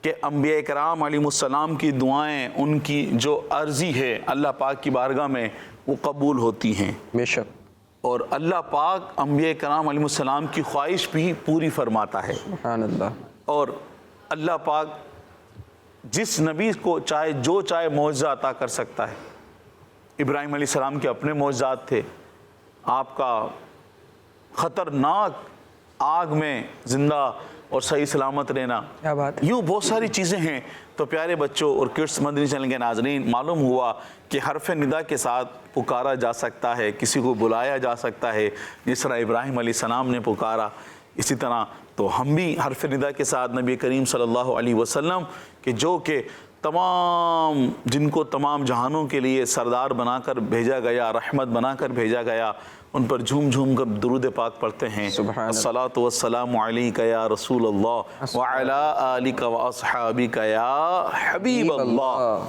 کہ انبیاء کرام علیہ السلام کی دعائیں، ان کی جو عرضی ہے اللہ پاک کی بارگاہ میں وہ قبول ہوتی ہیں، بے شک۔ اور اللہ پاک انبیاء کرام علیہ السلام کی خواہش بھی پوری فرماتا ہے۔ سبحان اللہ۔ اور اللہ پاک جس نبی کو چاہے جو چاہے معجزہ عطا کر سکتا ہے۔ ابراہیم علیہ السلام کے اپنے معجزات تھے، آپ کا خطرناک آگ میں زندہ اور صحیح سلامت رہنا، کیا بات ہے۔ یوں بہت ساری چیزیں ہیں۔ تو پیارے بچوں اور کڈس مدنی چینل کے ناظرین، معلوم ہوا کہ حرف ندا کے ساتھ پکارا جا سکتا ہے، کسی کو بلایا جا سکتا ہے، جس طرح ابراہیم علیہ السلام نے پکارا، اسی طرح تو ہم بھی حرف ندا کے ساتھ نبی کریم صلی اللہ علیہ وسلم کہ جو کہ تمام، جن کو تمام جہانوں کے لیے سردار بنا کر بھیجا گیا، رحمت بنا کر بھیجا گیا، ان پر جھوم جھوم کر درود پاک پڑھتے ہیں۔ سبحان اللہ۔ الصلاۃ والسلام علیک یا رسول اللہ وعلی آلک واصحابک یا حبیب اللہ۔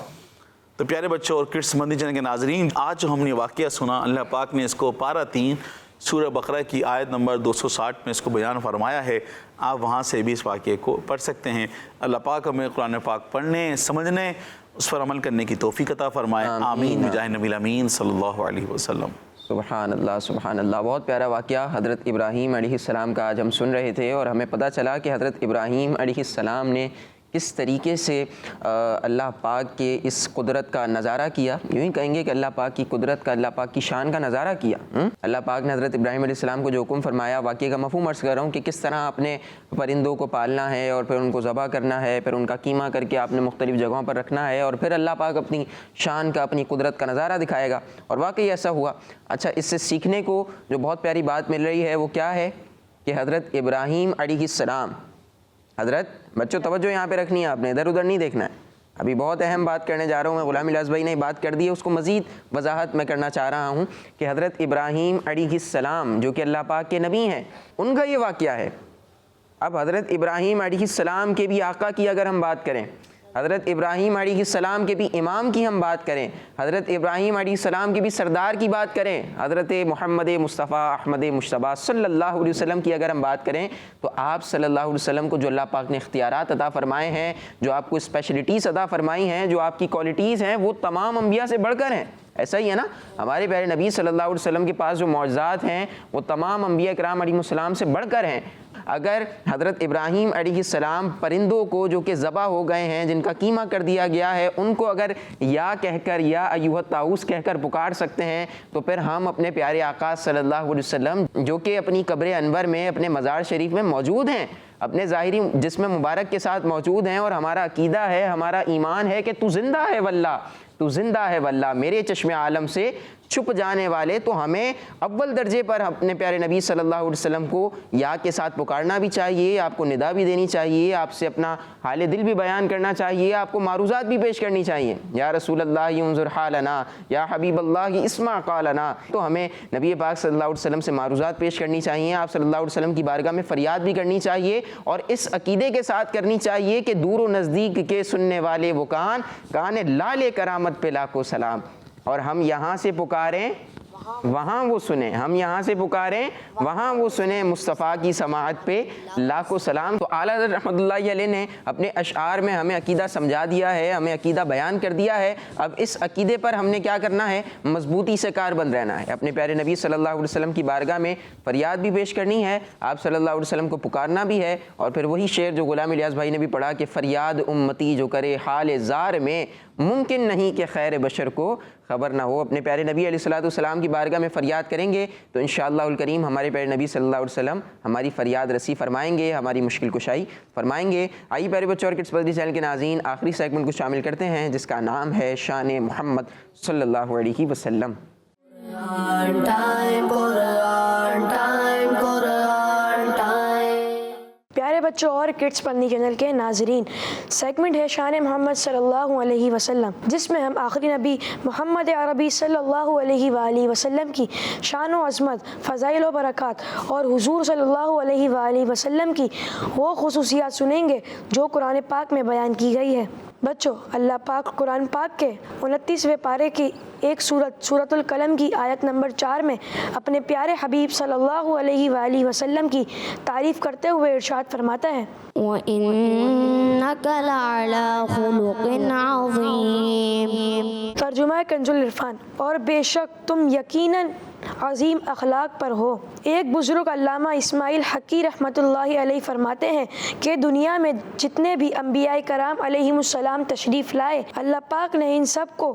تو پیارے بچوں اور کڈس مدنی چینل کے ناظرین، آج جو ہم نے واقعہ سنا، اللہ پاک نے اس کو پارہ 3 سورہ بقرہ کی آیت نمبر 260 میں اس کو بیان فرمایا ہے۔ آپ وہاں سے بھی اس واقعے کو پڑھ سکتے ہیں۔ اللہ پاک ہمیں قرآن پاک پڑھنے، سمجھنے، اس پر عمل کرنے کی توفیق عطا فرمائے۔ آمین بجاہ نبی الامین صلی اللہ علیہ وسلم۔ سبحان اللہ سبحان اللہ۔ بہت پیارا واقعہ حضرت ابراہیم علیہ السلام کا آج ہم سن رہے تھے، اور ہمیں پتہ چلا کہ حضرت ابراہیم علیہ السلام نے کس طریقے سے اللہ پاک کے اس قدرت کا نظارہ کیا۔ یوں ہی کہیں گے کہ اللہ پاک کی قدرت کا، اللہ پاک کی شان کا نظارہ کیا۔ اللہ پاک نے حضرت ابراہیم علیہ السلام کو جو حکم فرمایا، واقعے کا مفہوم عرض کر رہا ہوں کہ کس طرح اپنے پرندوں کو پالنا ہے، اور پھر ان کو ذبح کرنا ہے، پھر ان کا قیمہ کر کے آپ نے مختلف جگہوں پر رکھنا ہے، اور پھر اللہ پاک اپنی شان کا، اپنی قدرت کا نظارہ دکھائے گا، اور واقعی ایسا ہوا۔ اچھا، اس سے سیکھنے کو جو بہت پیاری بات مل رہی ہے وہ کیا ہے کہ حضرت ابراہیم علیہ السلام، حضرت بچوں توجہ یہاں پہ رکھنی ہے، آپ نے ادھر ادھر نہیں دیکھنا ہے۔ ابھی بہت اہم بات کرنے جا رہا ہوں میں، غلام الیاس بھائی نے بات کر دی ہے، اس کو مزید وضاحت میں کرنا چاہ رہا ہوں کہ حضرت ابراہیم علیہ السلام جو کہ اللہ پاک کے نبی ہیں، ان کا یہ واقعہ ہے۔ اب حضرت ابراہیم علیہ السلام کے بھی آقا کی اگر ہم بات کریں، حضرت ابراہیم علیہ السلام کے بھی امام کی ہم بات کریں، حضرت ابراہیم علیہ السلام کے بھی سردار کی بات کریں، حضرت محمد مصطفیٰ احمد مجتبیٰ صلی اللہ علیہ وسلم کی اگر ہم بات کریں، تو آپ صلی اللہ علیہ وسلم کو جو اللہ پاک نے اختیارات عطا فرمائے ہیں، جو آپ کو اسپیشلٹیز عطا فرمائی ہیں، جو آپ کی کوالٹیز ہیں، وہ تمام انبیاء سے بڑھ کر ہیں۔ ایسا ہی ہے نا، ہمارے پیارے نبی صلی اللہ علیہ وسلم کے پاس جو معجزات ہیں وہ تمام انبیاء کرام علیہ السلام سے بڑھ کر ہیں۔ اگر حضرت ابراہیم علیہ السلام پرندوں کو جو کہ ذبح ہو گئے ہیں، جن کا قیمہ کر دیا گیا ہے، ان کو اگر یا کہہ کر، یا ایھا الطاؤس کہہ کر پکار سکتے ہیں، تو پھر ہم اپنے پیارے آقا صلی اللہ علیہ وسلم جو کہ اپنی قبر انور میں، اپنے مزار شریف میں موجود ہیں، اپنے ظاہری جسم مبارک کے ساتھ موجود ہیں، اور ہمارا عقیدہ ہے، ہمارا ایمان ہے کہ تو زندہ ہے واللہ، تو زندہ ہے واللہ میرے چشم عالم سے چھپ جانے والے، تو ہمیں اول درجے پر اپنے پیارے نبی صلی اللہ علیہ وسلم کو یا کے ساتھ پکارنا بھی چاہیے، آپ کو ندا بھی دینی چاہیے، آپ سے اپنا حال دل بھی بیان کرنا چاہیے، آپ کو معروضات بھی پیش کرنی چاہیے۔ یا رسول اللہ انظر حالنا، یا حبیب اللہ اسمع قالنا، تو ہمیں نبی پاک صلی اللہ علیہ وسلم سے معروضات پیش کرنی چاہیے، آپ صلی اللہ علیہ وسلم کی بارگاہ میں فریاد بھی کرنی چاہیے، اور اس عقیدے کے ساتھ کرنی چاہیے کہ دور و نزدیک کے سننے والے وہ کان لال کرامت پہ لاکھوں سلام، اور ہم یہاں سے پکاریں وہاں وہ سنیں. ہم یہاں سے پکاریں وہاں وہ سنیں. مصطفیٰ کی سماعت پہ لاکھوں سلام. تو اعلیٰ حضرت رحمۃ اللہ علیہ نے اپنے اشعار میں ہمیں عقیدہ سمجھا دیا ہے, ہمیں عقیدہ بیان کر دیا ہے. اب اس عقیدے پر ہم نے کیا کرنا ہے؟ مضبوطی سے کاربند رہنا ہے. اپنے پیارے نبی صلی اللہ علیہ وسلم کی بارگاہ میں فریاد بھی پیش کرنی ہے, آپ صلی اللہ علیہ وسلم کو پکارنا بھی ہے. اور پھر وہی شعر جو غلام الیاس بھائی نے بھی پڑھا کہ فریاد امتی جو کرے حال زار میں, ممکن نہیں کہ خیر بشر کو خبر نہ ہو. اپنے پیارے نبی علیہ الصلوۃ والسلام کی بارگاہ میں فریاد کریں گے تو انشاءاللہ الکریم ہمارے پیارے نبی صلی اللہ علیہ وسلم ہماری فریاد رسی فرمائیں گے, ہماری مشکل کشائی فرمائیں گے. آئیے پیارے بچوں اور کڈس بدری چینل کے ناظرین, آخری سیگمنٹ کو شامل کرتے ہیں جس کا نام ہے شان محمد صلی اللہ علیہ وسلم. پیارے بچوں اور کڈس پڑھنی چینل کے ناظرین, سیگمنٹ ہے شان محمد صلی اللہ علیہ وسلم, جس میں ہم آخری نبی محمد عربی صلی اللہ علیہ وآلہ وسلم کی شان و عظمت, فضائل و برکات اور حضور صلی اللہ علیہ وآلہ وسلم کی وہ خصوصیات سنیں گے جو قرآن پاک میں بیان کی گئی ہے. بچوں, اللہ پاک قرآن پاک کے 29ویں پارے کی ایک سورۃ القلم کی آیت نمبر 4 میں اپنے پیارے حبیب صلی اللہ علیہ وآلہ وسلم کی تعریف کرتے ہوئے ارشاد فرماتا ہے وَإِنَّكَ لَعَلَىٰ خُلُقٍ عَظِيمٍ. ترجمہ کنز العرفان, اور بے شک تم یقیناً عظیم اخلاق پر ہو. ایک بزرگ علامہ اسماعیل حقی رحمۃ اللہ علیہ فرماتے ہیں کہ دنیا میں جتنے بھی انبیاء کرام علیہم السلام تشریف لائے, اللہ پاک نے ان سب کو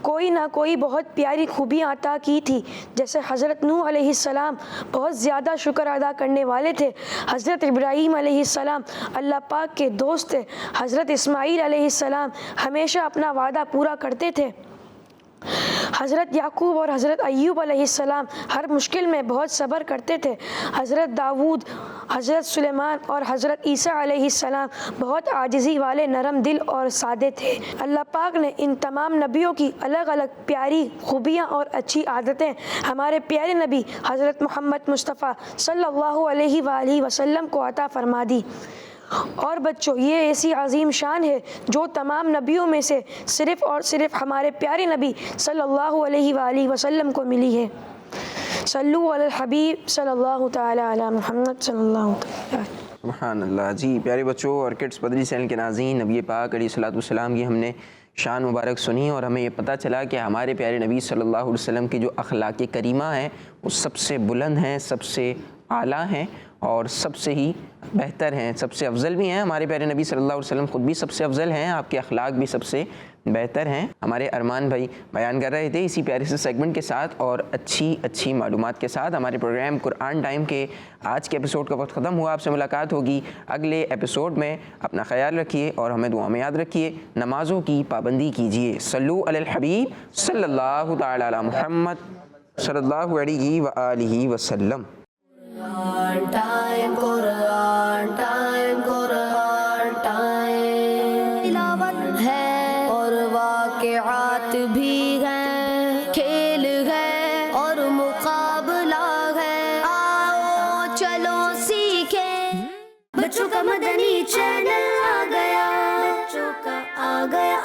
کوئی نہ کوئی بہت پیاری خوبیاں عطا کی تھی. جیسے حضرت نوح علیہ السلام بہت زیادہ شکر ادا کرنے والے تھے, حضرت ابراہیم علیہ السلام اللہ پاک کے دوست تھے, حضرت اسماعیل علیہ السلام ہمیشہ اپنا وعدہ پورا کرتے تھے, حضرت یعقوب اور حضرت ایوب علیہ السلام ہر مشکل میں بہت صبر کرتے تھے, حضرت داود, حضرت سلیمان اور حضرت عیسیٰ علیہ السلام بہت عاجزی والے نرم دل اور سادے تھے. اللہ پاک نے ان تمام نبیوں کی الگ الگ پیاری خوبیاں اور اچھی عادتیں ہمارے پیارے نبی حضرت محمد مصطفیٰ صلی اللہ علیہ وآلہ وسلم کو عطا فرما دی. اور بچوں, یہ ایسی عظیم شان ہے جو تمام نبیوں میں سے صرف اور صرف ہمارے پیارے نبی صلی اللہ علیہ وآلہ وسلم کو ملی ہے. صلو علی الحبیب صلی اللہ تعالی علی محمد صلی اللہ تعالی. سبحان اللہ. جی پیارے بچوں اور کڈس بدری چینل کے ناظرین, نبی پاک علیہ الصلوۃ والسلام کی ہم نے شان مبارک سنی اور ہمیں یہ پتہ چلا کہ ہمارے پیارے نبی صلی اللہ علیہ وسلم کی جو اخلاق کریمہ ہیں وہ سب سے بلند ہیں, سب سے اعلیٰ ہیں اور سب سے ہی بہتر ہیں, سب سے افضل بھی ہیں. ہمارے پیارے نبی صلی اللہ علیہ وسلم خود بھی سب سے افضل ہیں, آپ کے اخلاق بھی سب سے بہتر ہیں. ہمارے ارمان بھائی بیان کر رہے تھے اسی پیارے سے سیگمنٹ کے ساتھ اور اچھی معلومات کے ساتھ. ہمارے پروگرام قرآن ٹائم کے آج کے ایپیسوڈ کا وقت ختم ہوا. آپ سے ملاقات ہوگی اگلے ایپیسوڈ میں. اپنا خیال رکھیے اور ہمیں دعا میں یاد رکھیے. نمازوں کی پابندی کیجیے. صلو علی الحبیب صلی اللہ تعالی علی محمد صلی اللہ علیہ وآلہ وسلم. قرآن ٹائم تلاوت ہے اور واقعات بھی ہیں, کھیل ہے اور مقابلہ ہے, آؤ چلو سیکھیں. بچوں کا مدنی چینل آ گیا, بچوں کا آ گیا